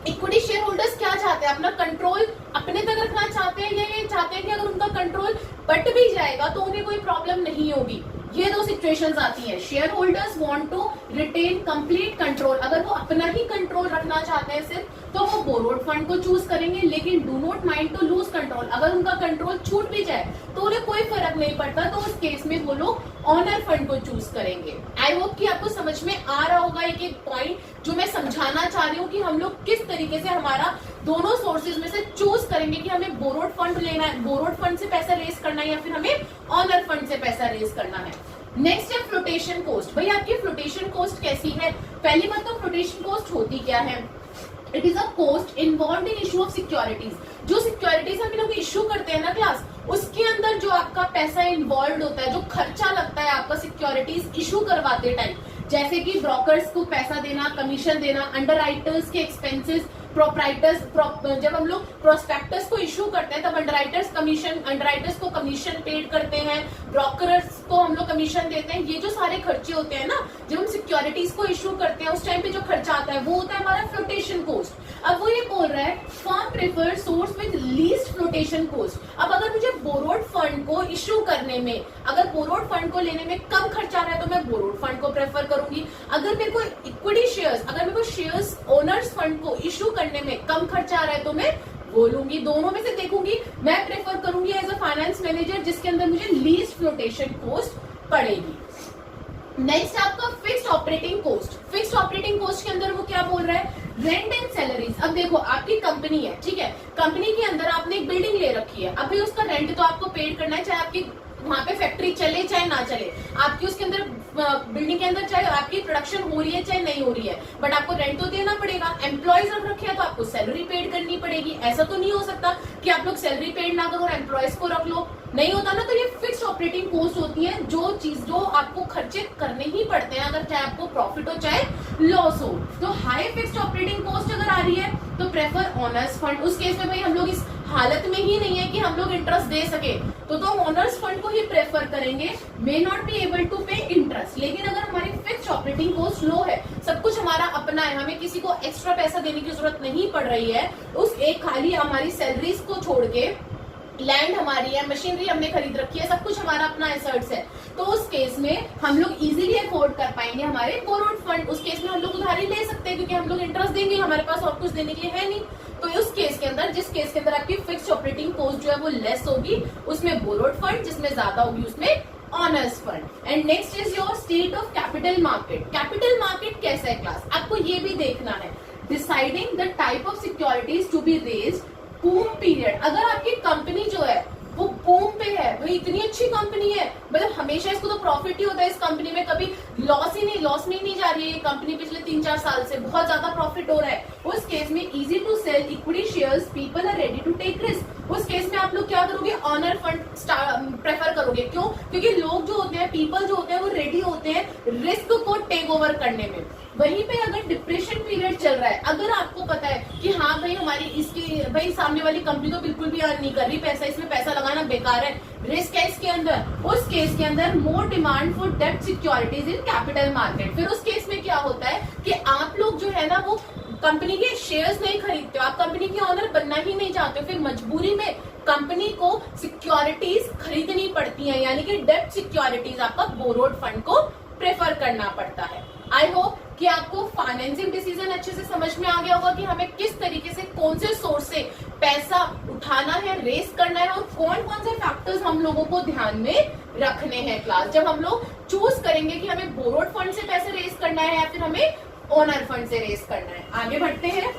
Equity share holders क्या चाहते हैं, अपना कंट्रोल अपने तक रखना चाहते हैं या ये चाहते हैं कि अगर उनका कंट्रोल बट भी जाएगा तो उन्हें कोई प्रॉब्लम नहीं होगी। ये 2 सिचुएशंस आती हैं। Shareholders want to retain complete control, अगर वो अपना ही कंट्रोल रखना चाहते हैं सिर्फ तो वो बोरोड फंड को चूज करेंगे, लेकिन do not mind to lose control, अगर उनका कंट्रोल छूट भी जाए तो उन्हें कोई फर्क नहीं पड़ता, तो उस केस में वो लोग ऑनर फंड को चूज करेंगे। आई होप कि आपको समझ में आ रहा होगा एक एक पॉइंट जो मैं समझाना चाह रही हूँ कि हम लोग किस तरीके से हमारा दोनों सोर्सेज में से चूज करेंगे कि हमें बोरोड फंड लेना है, बोरोड फंड से पैसा रेज करना है या फिर हमें ऑनर फंड से पैसा रेज करना है। नेक्स्ट है फ्लोटेशन कॉस्ट। भाई आपकी फ्लोटेशन कॉस्ट कैसी है, पहली बात तो फ्लोटेशन कॉस्ट होती क्या है। It is a cost involve in issue of securities. जो सिक्योरिटीज हम लोग इशू करते हैं ना क्लास, उसके अंदर जो आपका पैसा इन्वॉल्व होता है, जो खर्चा लगता है आपका सिक्योरिटीज इशू करवाते टाइम, जैसे कि ब्रोकर्स को पैसा देना, कमीशन देना, अंडरराइटर्स के एक्सपेंसेस, प्रोप्राइटर्स, जब हम लोग प्रोस्पेक्टस को इशू करते हैं तब अंडरराइटर्स को कमीशन पेड करते हैं, ब्रोकर्स को हम लोग कमीशन देते हैं। ये जो सारे खर्चे होते हैं ना, जब हम सिक्योरिटीज को इशू करते हैं उस टाइम पे जो खर्चा आता है वो होता है हमारा फ्लोटेशन कॉस्ट। अब वो ये बोल रहा है firm prefer source with least flotation cost. अब अगर मुझे बोरोड फंड को इशू करने में, अगर बोरोड फंड को लेने में कम खर्चा आ रहा है तो मैं बोरोड फंड को प्रेफर करूंगी। अगर मेरे को इक्विटी शेयर्स, अगर मेरे को शेयर्स ओनर्स फंड को इशू करने में कम खर्चा आ रहा है तो मैं बोलूंगी, दोनों में से देखूंगी, मैं प्रेफर करूंगी एज अ फाइनेंस मैनेजर जिसके अंदर मुझे लीस्ट फ्लोटेशन कॉस्ट पड़ेगी। नेक्स्ट आपका fixed operating cost. Fixed operating cost के अंदर वो क्या बोल रहा है, रेंट एंड सैलरीज। अब देखो आपकी कंपनी है, ठीक है, कंपनी के अंदर आपने एक बिल्डिंग ले रखी है, अभी उसका रेंट तो आपको पेड करना है, चाहे आपकी वहां पे फैक्ट्री चले चाहे ना चले, आपकी उसके अंदर बिल्डिंग के अंदर चाहे आपकी प्रोडक्शन हो रही है चाहे नहीं हो रही है, बट आपको रेंट तो देना पड़ेगा। एम्प्लॉयज रख रखे हैं तो आपको सैलरी पेड करनी पड़ेगी। ऐसा तो नहीं हो सकता कि आप लोग सैलरी पेड ना करो और एम्प्लॉयज को रख लो, नहीं होता ना। तो ये फिक्स्ड ऑपरेटिंग कॉस्ट होती है, जो आपको खर्चे करने ही पड़ते हैं, अगर चाहे आपको प्रॉफिट हो चाहे लॉस हो। तो हाई फिक्स्ड ऑपरेटिंग कॉस्ट अगर आ रही है तो प्रेफर ओनर्स फंड। उस केस में भाई हम लोग इस हालत में ही नहीं है कि हम लोग इंटरेस्ट दे सके, तो ओनर्स फंड को ही प्रेफर करेंगे। May not be able to pay interest, लेकिन अगर हमारी फिक्स्ड ऑपरेटिंग कॉस्ट लो है, सब कुछ हमारा अपना है, हमें किसी को एक्स्ट्रा पैसा देने की जरूरत नहीं पड़ रही है, उस एक खाली हमारी सैलरीज को छोड़ के लैंड हमारी है, मशीनरी हमने खरीद रखी है, सब कुछ हमारा अपना एसेट्स है, तो उस केस में हम लोग इजीली अफोर्ड कर पाएंगे हमारे बोरोड फंड। उस केस में हम लोग उधारी ले सकते हैं क्योंकि हम लोग इंटरेस्ट देंगे, हमारे पास और कुछ देने के लिए है नहीं। तो उस केस के अंदर, जिस केस के अंदर आपकी फिक्स्ड ऑपरेटिंग कॉस्ट जो है वो लेस होगी, उसमें बोरोड फंड, जिसमें ज्यादा होगी उसमें owners fund. And next is your state of capital market. Capital market कैसा है क्लास, आपको ये भी देखना है। Deciding the type of securities to be raised, boom period. अगर आपकी कंपनी जो है वो बूम पे है, भाई इतनी अच्छी कंपनी है, मतलब हमेशा इसको तो प्रॉफिट ही होता है, इस कंपनी में कभी लॉस में ही नहीं जा रही है ये कंपनी, पिछले 3-4 साल से बहुत ज्यादा प्रॉफिट हो रहा है, उस केस में easy to sell equity shares, people are ready to take risk. उस केस में आप लोग क्या करोगे, ऑनर फंड प्रेफर करोगे। क्यों? क्योंकि लोग जो होते हैं, पीपल जो होते हैं, वो रेडी होते हैं रिस्क को टेक ओवर करने में। वहीं पे अगर डिप्रेशन पीरियड चल रहा है, अगर आपको पता है कि हाँ भाई हमारी इसकी भाई सामने वाली कंपनी तो बिल्कुल भी अर्न नहीं कर रही पैसा, इसमें पैसा लगाना बेकार है, रिस्क है इसके अंदर, उस केस के अंदर मोर डिमांड फॉर डेब्ट सिक्योरिटीज इन कैपिटल मार्केट। फिर उस केस में क्या होता है कि आप लोग जो है ना वो कंपनी के शेयर्स नहीं खरीदते हो, आप कंपनी के ऑनर बनना ही नहीं चाहते हो, फिर मजबूरी में कंपनी को सिक्योरिटीज खरीदनी पड़ती है, यानी कि डेब्ट सिक्योरिटीज आपका बोरोड फंड को प्रेफर करना पड़ता है। आई होप कि आपको फाइनेंसिंग डिसीजन अच्छे से समझ में आ गया होगा कि हमें किस तरीके से, कौन से सोर्स से पैसा उठाना है, रेस करना है, और कौन कौन से फैक्टर्स हम लोगों को ध्यान में रखने हैं क्लास, जब हम लोग चूज करेंगे कि हमें बोरोड फंड से पैसे रेस करना है या फिर हमें ओनर फंड से रेस करना है। आगे बढ़ते हैं।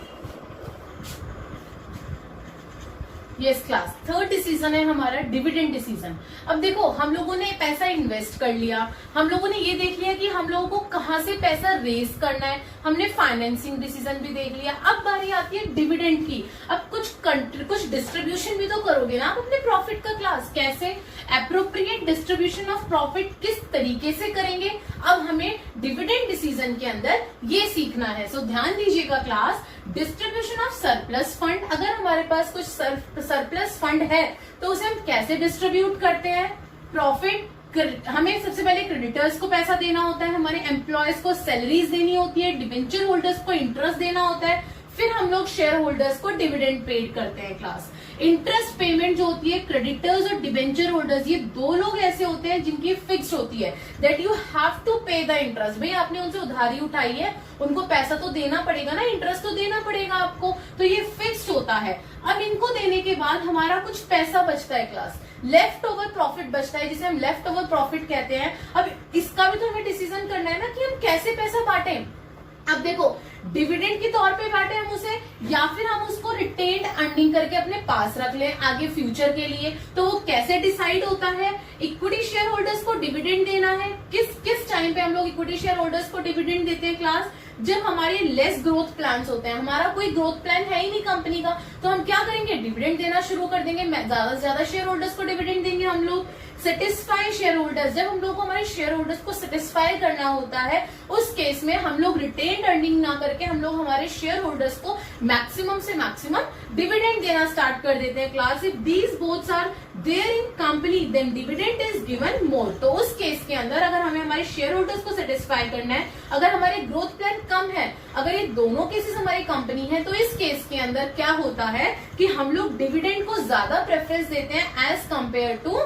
यस क्लास, थर्ड डिसीजन है हमारा डिविडेंड डिसीजन। अब देखो हम लोगों ने पैसा इन्वेस्ट कर लिया, हम लोगों ने ये देख लिया कि हम लोगों को कहाँ से पैसा रेस करना है, हमने फाइनेंसिंग डिसीजन भी देख लिया, अब बारी आती है डिविडेंड की। अब कुछ डिस्ट्रीब्यूशन भी तो करोगे ना आप अपने प्रॉफिट का क्लास, कैसे एप्रोप्रिएट डिस्ट्रीब्यूशन ऑफ प्रॉफिट किस तरीके से करेंगे, अब हमें डिविडेंड डिसीजन के अंदर ये सीखना है। सो ध्यान दीजिएगा class, distribution of surplus fund, अगर हमारे पास कुछ सरप्लस फंड है तो उसे हम कैसे डिस्ट्रीब्यूट करते हैं, प्रॉफिट हमें सबसे पहले क्रेडिटर्स को पैसा देना होता है, हमारे एम्प्लॉयज को सैलरीज देनी होती है, डिवेंचर होल्डर्स को इंटरेस्ट देना होता है, फिर हम लोग शेयर होल्डर्स को डिविडेंड पेड करते हैं क्लास। इंटरेस्ट पेमेंट जो होती है, क्रेडिटर्स और डिवेंचर होल्डर्स, ये दो लोग ऐसे होते हैं जिनकी फिक्स होती है, दैट यू हैव टू पे द इंटरेस्ट। भाई आपने उनसे उधारी उठाई है, उनको पैसा तो देना पड़ेगा ना, इंटरेस्ट तो देना पड़ेगा आपको, तो ये फिक्स होता है। अब इनको देने के बाद हमारा कुछ पैसा बचता है क्लास, लेफ्ट ओवर प्रॉफिट बचता है, जिसे हम लेफ्ट ओवर प्रॉफिट कहते हैं। अब इसका भी तो हमें डिसीजन करना है ना कि हम कैसे पैसा बांटें। अब देखो डिविडेंड के तौर पे बांटे हम उसे, या फिर हम उसको रिटेन्ड अर्निंग करके अपने पास रख लें आगे फ्यूचर के लिए, तो वो कैसे डिसाइड होता है। इक्विटी शेयर होल्डर्स को डिविडेंड देना है, किस टाइम पे हम लोग इक्विटी शेयर होल्डर्स को डिविडेंड देते हैं क्लास, जब हमारे लेस ग्रोथ प्लान्स होते हैं, हमारा कोई ग्रोथ प्लान है ही नहीं कंपनी का, तो हम क्या करेंगे, डिविडेंड देना शुरू कर देंगे, ज्यादा से ज्यादा शेयर होल्डर्स को डिविडेंड देंगे हम लोग। सेटिस्फाई शेयर होल्डर्स, जब हम लोग को हमारे शेयर होल्डर्स को सेटिस्फाई करना होता है, उस केस में हम लोग रिटेन्ड अर्निंग ना करके हम लोग हमारे शेयर होल्डर्स को मैक्सिमम से मैक्सिमम डिविडेंड देना स्टार्ट कर देते हैं class. If these both are there in company then dividend is given more. तो उस केस के अंदर अगर हमें हमारे शेयर होल्डर्स को सेटिस्फाई करना है, अगर हमारे ग्रोथ प्लान कम है, अगर ये दोनों केसेस हमारी कंपनी है, तो इस केस के अंदर क्या होता है कि हम लोग डिविडेंड को ज्यादा प्रेफरेंस देते हैं एज कंपेयर टू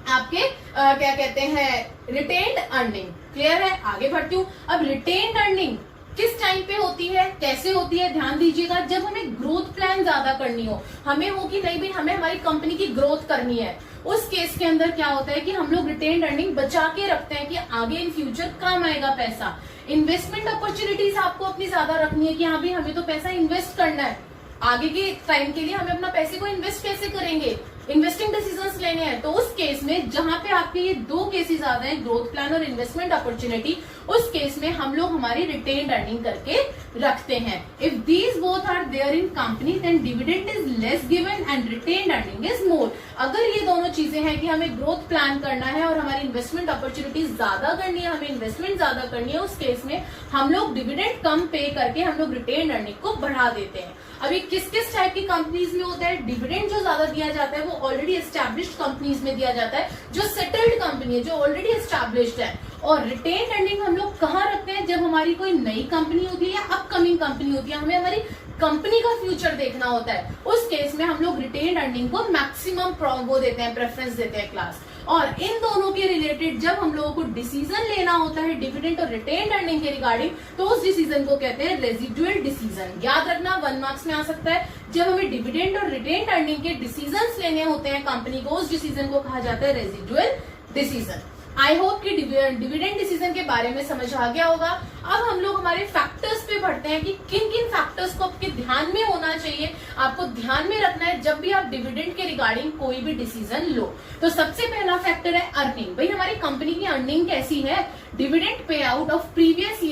आपके क्या कहते हैं रिटेन्ड अर्निंग। क्लियर है? आगे बढ़ती हूँ। अब रिटेन्ड अर्निंग किस टाइम पे होती है, कैसे होती है, ध्यान दीजिएगा। जब हमें ग्रोथ प्लान ज्यादा करनी हो, हमें हो कि नहीं भाई हमें हमारी कंपनी की ग्रोथ करनी है, उस केस के अंदर क्या होता है कि हम लोग रिटेन अर्निंग बचा के रखते हैं कि आगे इन फ्यूचर काम आएगा पैसा। इन्वेस्टमेंट अपॉर्चुनिटीज आपको अपनी ज्यादा रखनी है कि हाँ भाई हमें तो पैसा इन्वेस्ट करना है, आगे के टाइम के लिए हमें अपना पैसे को इन्वेस्ट कैसे करेंगे, इन्वेस्टिंग डिसीजंस लेने हैं। तो उस केस में जहां पे आपके ये दो केसेस आ गए, ग्रोथ प्लान और इन्वेस्टमेंट अपॉर्चुनिटी, उस केस में हम लोग हमारी रिटेन अर्निंग करके रखते हैं। If these both are there in company then dividend is less given and retain earning is more. अगर ये दोनों चीजें हैं कि हमें ग्रोथ प्लान करना है और हमारी इन्वेस्टमेंट अपॉर्चुनिटी ज्यादा करनी है, हमें इन्वेस्टमेंट ज्यादा करनी है, उस केस में हम लोग डिविडेंड कम पे करके हम लोग रिटेन अर्निंग को बढ़ा देते हैं। अभी किस किस टाइप की कंपनीज में होता है डिविडेंड जो ज्यादा दिया जाता है, वो ऑलरेडी एस्टैब्लिश्ड कंपनीज में दिया जाता है, जो सेटल्ड कंपनी है, जो ऑलरेडी एस्टैब्लिश्ड है। और रिटेन अर्निंग हम लोग कहाँ रखते हैं, जब हमारी कोई नई कंपनी होती है या अपकमिंग कंपनी होती है, हमें हमारी कंपनी का फ्यूचर देखना होता है, उस केस में हम लोग रिटेन अर्निंग को मैक्सिमम वो देते हैं, प्रेफरेंस देते हैं क्लास। और इन दोनों के रिलेटेड जब हम लोगों को डिसीजन लेना होता है डिविडेंड और रिटेन अर्निंग के रिगार्डिंग, तो उस डिसीजन को कहते हैं रेजिडुअल डिसीजन। याद रखना 1 मार्क्स में आ सकता है। जब हमें डिविडेंड और रिटेन अर्निंग के डिसीजंस लेने होते हैं कंपनी को, उस डिसीजन को कहा जाता है रेजिडुअल डिसीजन। आई होप कि डिविडेंड डिसीजन के बारे में समझ आ गया होगा। अब हम लोग हमारे फैक्टर्स पे बढ़ते हैं कि किन किन फैक्टर्स को आपके ध्यान में होना चाहिए, आपको ध्यान में रखना है जब भी आप डिविडेंड के रिगार्डिंग कोई भी डिसीजन लो। तो सबसे पहला फैक्टर है अर्निंग। भाई हमारी कंपनी की अर्निंग कैसी है, dividend pay out of previous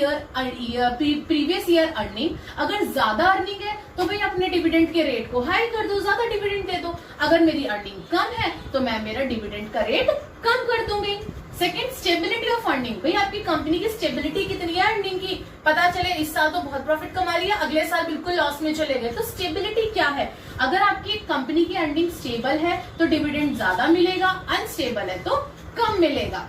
year earning. अगर ज्यादा अर्निंग है तो भाई अपने डिविडेंड के रेट को हाई कर दो, ज्यादा डिविडेंड दे दो। अगर मेरी अर्निंग कम है तो मैं मेरा डिविडेंड का रेट कम कर दूंगी। Second, stability of earning. भाई आपकी कंपनी की स्टेबिलिटी कितनी है अर्निंग की, पता चले इस साल तो बहुत प्रॉफिट कमा लिया, अगले साल बिल्कुल लॉस में चले गए, तो स्टेबिलिटी क्या है। अगर आपकी कंपनी की अर्निंग स्टेबल है तो डिविडेंड ज्यादा मिलेगा, अनस्टेबल है तो कम मिलेगा।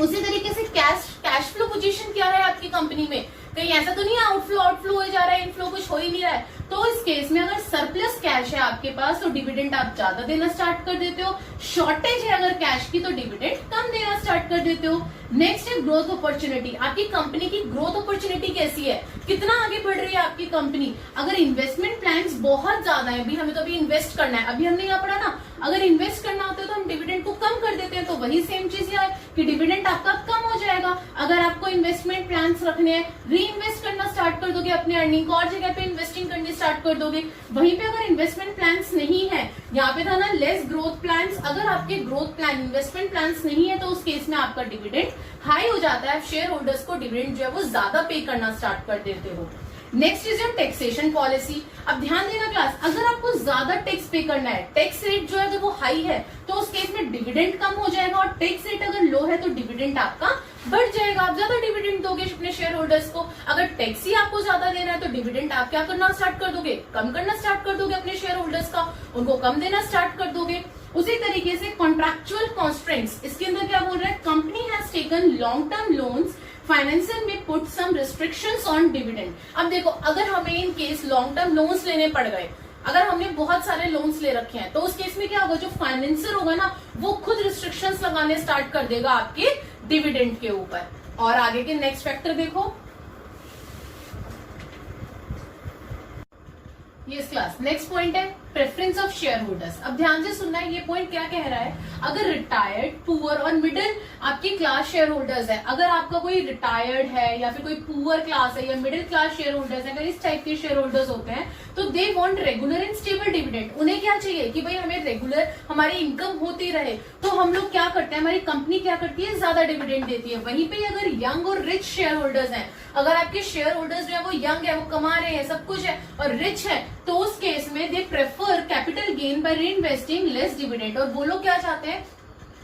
उसी तरीके से कैश फ्लो पोजीशन क्या है आपकी कंपनी में, कहीं ऐसा तो नहीं है आउटफ्लो हो जा रहा है, इनफ्लो कुछ हो ही नहीं रहा है। तो इस केस में अगर सरप्लस कैश है आपके पास तो डिविडेंड आप ज्यादा देना स्टार्ट कर देते हो, शॉर्टेज है अगर कैश की तो डिविडेंड कम देना स्टार्ट कर देते हो। नेक्स्ट है ग्रोथ अपॉर्चुनिटी। आपकी कंपनी की ग्रोथ अपॉर्चुनिटी कैसी है, कितना आगे बढ़ रही है आपकी कंपनी। अगर इन्वेस्टमेंट प्लान्स बहुत ज्यादा है, हमें तो अभी इन्वेस्ट करना है, अभी हमने यहाँ पढ़ा ना, अगर इन्वेस्ट करना होता है तो हम डिविडेंड को कम कर देते हैं, तो वही सेम चीज है कि डिविडेंड आपका कम हो जाएगा। अगर आपको इन्वेस्टमेंट प्लान्स रखने हैं, री इन्वेस्ट करना स्टार्ट कर दोगे अपने अर्निंग को और जगह पे इन्वेस्टिंग करनी स्टार्ट कर दोगे। वहीं पे अगर इन्वेस्टमेंट प्लान्स नहीं है, यहाँ पे था ना लेस ग्रोथ प्लान्स, अगर आपके ग्रोथ प्लान इन्वेस्टमेंट प्लान्स नहीं है तो उस केस में आपका डिविडेंड हाई हो जाता है, शेयर होल्डर्स को डिविडेंड जो है वो ज्यादा पे करना स्टार्ट कर देते हो। Next is your taxation policy. अब ध्यान देना क्लास, अगर आपको ज्यादा टैक्स पे करना है, टैक्स रेट जो है जब वो हाई है तो उस केस में डिविडेंड कम हो जाएगा, और टैक्स रेट अगर लो है तो डिविडेंड आपका बढ़ जाएगा, आप ज्यादा डिविडेंड दोगे अपने शेयर होल्डर्स को। अगर टैक्स ही आपको ज्यादा देना है तो डिविडेंड आप क्या करना स्टार्ट कर दोगे, कम करना स्टार्ट कर दोगे अपने शेयर होल्डर्स का, उनको कम देना स्टार्ट कर दोगे। उसी तरीके से कॉन्ट्रैक्चुअल कॉन्स्ट्रेंट्स, इसके अंदर क्या बोल रहा है, company has taken long term loans, financer may put some restrictions on dividend. अब देखो अगर हमें in case long term loans लेने पड़ गए, अगर हमने बहुत सारे लोन्स ले रखे हैं, तो उस केस में क्या होगा, जो फाइनेंसर होगा ना वो खुद रिस्ट्रिक्शंस लगाने स्टार्ट कर देगा आपके डिविडेंड के ऊपर। और आगे के नेक्स्ट फैक्टर देखो, ये क्लास नेक्स्ट पॉइंट है प्रेफरेंस ऑफ शेयर होल्डर्स। अब ध्यान से सुनना है, ये पॉइंट क्या कह रहा है, अगर रिटायर्ड, पुअर और मिडिल आपकी क्लास शेयर होल्डर्स है, अगर आपका कोई रिटायर्ड है या फिर कोई पुअर क्लास है या मिडिल क्लास शेयर होल्डर्स है, अगर इस टाइप के शेयर होल्डर्स होते हैं तो they want regular and stable dividend. उन्हें क्या चाहिए कि भाई हमें रेगुलर हमारी इनकम होती रहे, तो हम लोग क्या करते हैं, हमारी कंपनी क्या करती है, ज्यादा डिविडेंड देती है। वहीं पे अगर यंग और रिच शेयर होल्डर्स हैं, अगर आपके शेयर होल्डर्स जो है वो यंग है, वो कमा रहे हैं, सब कुछ है और रिच है, तो उस केस में they prefer capital gain by reinvesting less dividend. और वो लोग क्या चाहते हैं,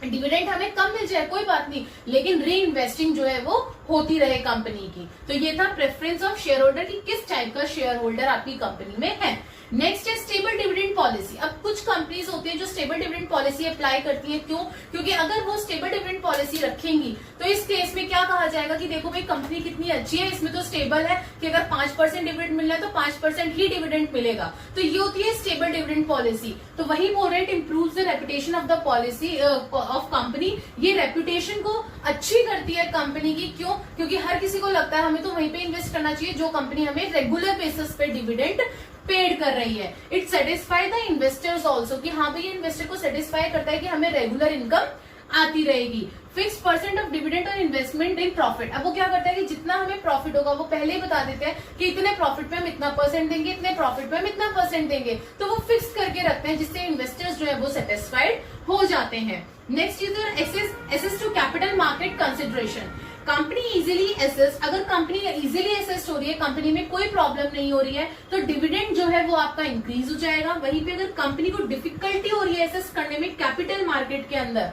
डिविडेंड हमें कम मिल जाए कोई बात नहीं, लेकिन री इन्वेस्टिंग जो है वो होती रहे कंपनी की। तो ये था प्रेफरेंस ऑफ शेयर होल्डर की किस टाइप का शेयर होल्डर आपकी कंपनी में है। नेक्स्ट है स्टेबल डिविडेंड पॉलिसी। अब कुछ कंपनीज होती है जो स्टेबल डिविडेंड पॉलिसी अप्लाई करती है, क्यों, क्योंकि अगर वो स्टेबल डिविडेंड पॉलिसी रखेंगी तो इस केस में क्या कहा जाएगा कि देखो भाई कंपनी कितनी अच्छी है, इसमें तो स्टेबल है कि अगर 5% डिविडेंड मिल रहा है तो 5% ही डिविडेंड मिलेगा। तो ये होती है स्टेबल डिविडेंड पॉलिसी। तो वही बोल रहे हैं, it improves the reputation of the policy of company. ये रेपुटेशन को अच्छी करती है कंपनी की, क्यों, क्योंकि हर किसी को लगता है हमें तो वहीं पे इन्वेस्ट करना चाहिए जो कंपनी हमें रेगुलर बेसिस पे डिविडेंड पेड कर रही है। It satisfy the investors also कि हाँ भाई ये इन्वेस्टर को सेटिस्फाई करता है कि हमें रेगुलर इनकम आती रहेगी। फिक्स परसेंट ऑफ डिविडेंड और इन्वेस्टमेंट इन प्रॉफिट। अब वो क्या करता है कि जितना हमें प्रॉफिट होगा वो पहले ही बता देते हैं कि इतने प्रॉफिट पे हम इतना परसेंट देंगे, इतने प्रॉफिट पे हम इतना परसेंट देंगे, तो वो फिक्स करके रखते हैं जिससे इन्वेस्टर्स जो है वो सेटिस्फाइड हो जाते हैं। Next is access to capital market consideration. Company easily access, अगर कंपनी इजीली एसेस हो रही है, कंपनी में कोई प्रॉब्लम नहीं हो रही है, तो डिविडेंड जो है वो आपका इंक्रीज हो जाएगा। वहीं पे अगर कंपनी को डिफिकल्टी हो रही है एसेस करने में कैपिटल मार्केट के अंदर,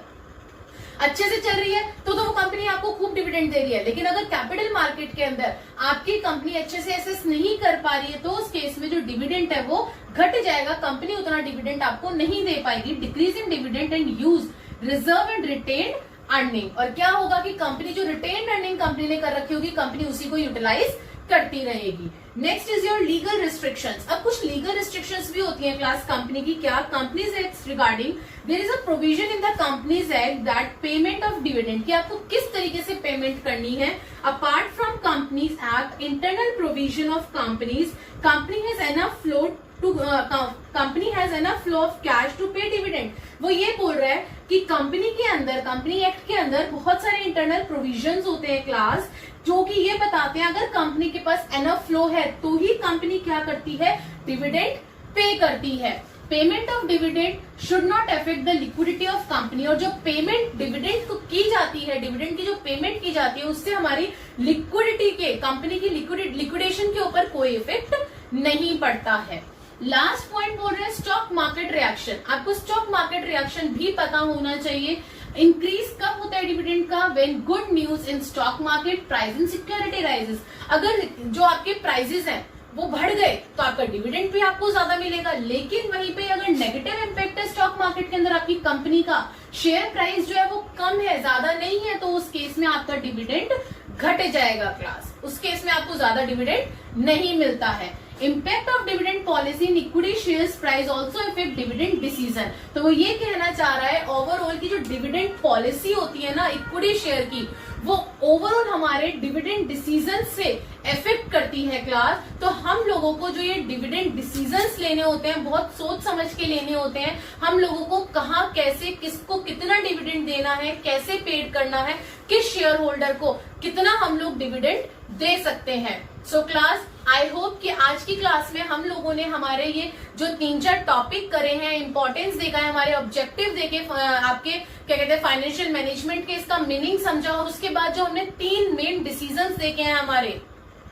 अच्छे से चल रही है तो वो कंपनी आपको खूब डिविडेंड दे रही है, लेकिन अगर कैपिटल मार्केट के अंदर आपकी कंपनी अच्छे से एसेस नहीं कर पा रही है तो उस केस में जो डिविडेंड है वो घट जाएगा, कंपनी उतना डिविडेंड आपको नहीं दे पाएगी। Decrease in dividend and use reserve and retain earning. और क्या होगा कि कंपनी जो रिटेन अर्निंग कंपनी ने कर रखी होगी, कंपनी उसी को यूटिलाइज करती रहेगी। Next is your legal restrictions. अब कुछ लीगल रिस्ट्रिक्शंस भी होती हैं क्लास कंपनी की। क्या? Companies act regarding there is a provision in the companies act that payment of dividend, कि आपको किस तरीके से पेमेंट करनी है। Apart from companies act, internal provision of company has enough flow company has enough flow of cash to pay dividend. वो ये बोल रहा है कि कंपनी के अंदर, कंपनी एक्ट के अंदर बहुत सारे इंटरनल प्रोविजंस होते हैं क्लास, जो कि ये बताते हैं अगर कंपनी के पास एनफ फ्लो है तो ही कंपनी क्या करती है, डिविडेंड पे करती है। Payment of dividend should not affect the liquidity of company. और जो पेमेंट डिविडेंड को की जाती है, डिविडेंड की जो पेमेंट की जाती है, उससे हमारी लिक्विडिटी के, कंपनी की लिक्विडेशन के ऊपर कोई इफेक्ट नहीं पड़ता है। लास्ट पॉइंट बोल रहे हैं स्टॉक मार्केट रिएक्शन। आपको स्टॉक मार्केट रिएक्शन भी पता होना चाहिए। इंक्रीज कब होता है डिविडेंड का? When good news in stock market, price in security rises. अगर जो आपके प्राइसेस हैं वो बढ़ गए तो आपका डिविडेंड भी आपको ज्यादा मिलेगा, लेकिन वहीं पे अगर नेगेटिव इंपैक्ट है स्टॉक मार्केट के अंदर, आपकी कंपनी का शेयर प्राइस जो है वो कम है, ज्यादा नहीं है, तो उस केस में आपका डिविडेंड घट जाएगा क्लास। उस केस में आपको ज्यादा डिविडेंड नहीं मिलता है। Impact of dividend policy in equity shares price also effect dividend decision. तो वो ये कहना चाह रहा है ओवरऑल की जो डिविडेंड पॉलिसी होती है ना इक्विटी शेयर की, वो ओवरऑल हमारे डिविडेंड डिसीजन से इफेक्ट करती है क्लास। तो हम लोगों को जो ये डिविडेंड डिसीजंस लेने होते हैं बहुत सोच समझ के लेने होते हैं। हम लोगों को कहाँ, कैसे, किसको कितना डिविडेंड देना है, कैसे पेड करना है, किस शेयर होल्डर को कितना हम लोग डिविडेंड दे सकते हैं। सो क्लास आई होप कि आज की क्लास में हम लोगों ने हमारे ये जो 3-4 टॉपिक करे हैं, इंपॉर्टेंस देखा है, हमारे ऑब्जेक्टिव देखे, आपके क्या कहते हैं फाइनेंशियल मैनेजमेंट के, इसका मीनिंग समझा, और उसके बाद जो हमने 3 मेन डिसीजंस देखे हैं हमारे,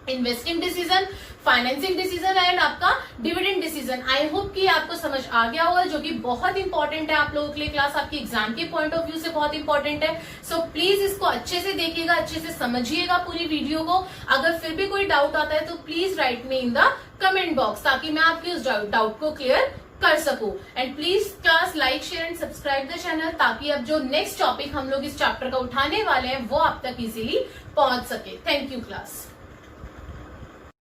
investing decision, financing decision and आपका डिविडेंड डिसीजन। आई होप कि आपको समझ आ गया होगा, जो कि बहुत इंपॉर्टेंट है आप लोगों के लिए क्लास, आपकी एग्जाम के पॉइंट ऑफ व्यू से बहुत इंपॉर्टेंट है। सो प्लीज इसको अच्छे से देखिएगा, अच्छे से समझिएगा पूरी वीडियो को। अगर फिर भी कोई डाउट आता है तो please right me in the comment box, ताकि मैं आपके उस डाउट को क्लियर कर सकूं। And please class like, share and subscribe the channel, ताकि अब जो नेक्स्ट टॉपिक हम लोग इस चैप्टर का उठाने वाले हैं वो आप तक इजीली पहुंच सके। Thank you class.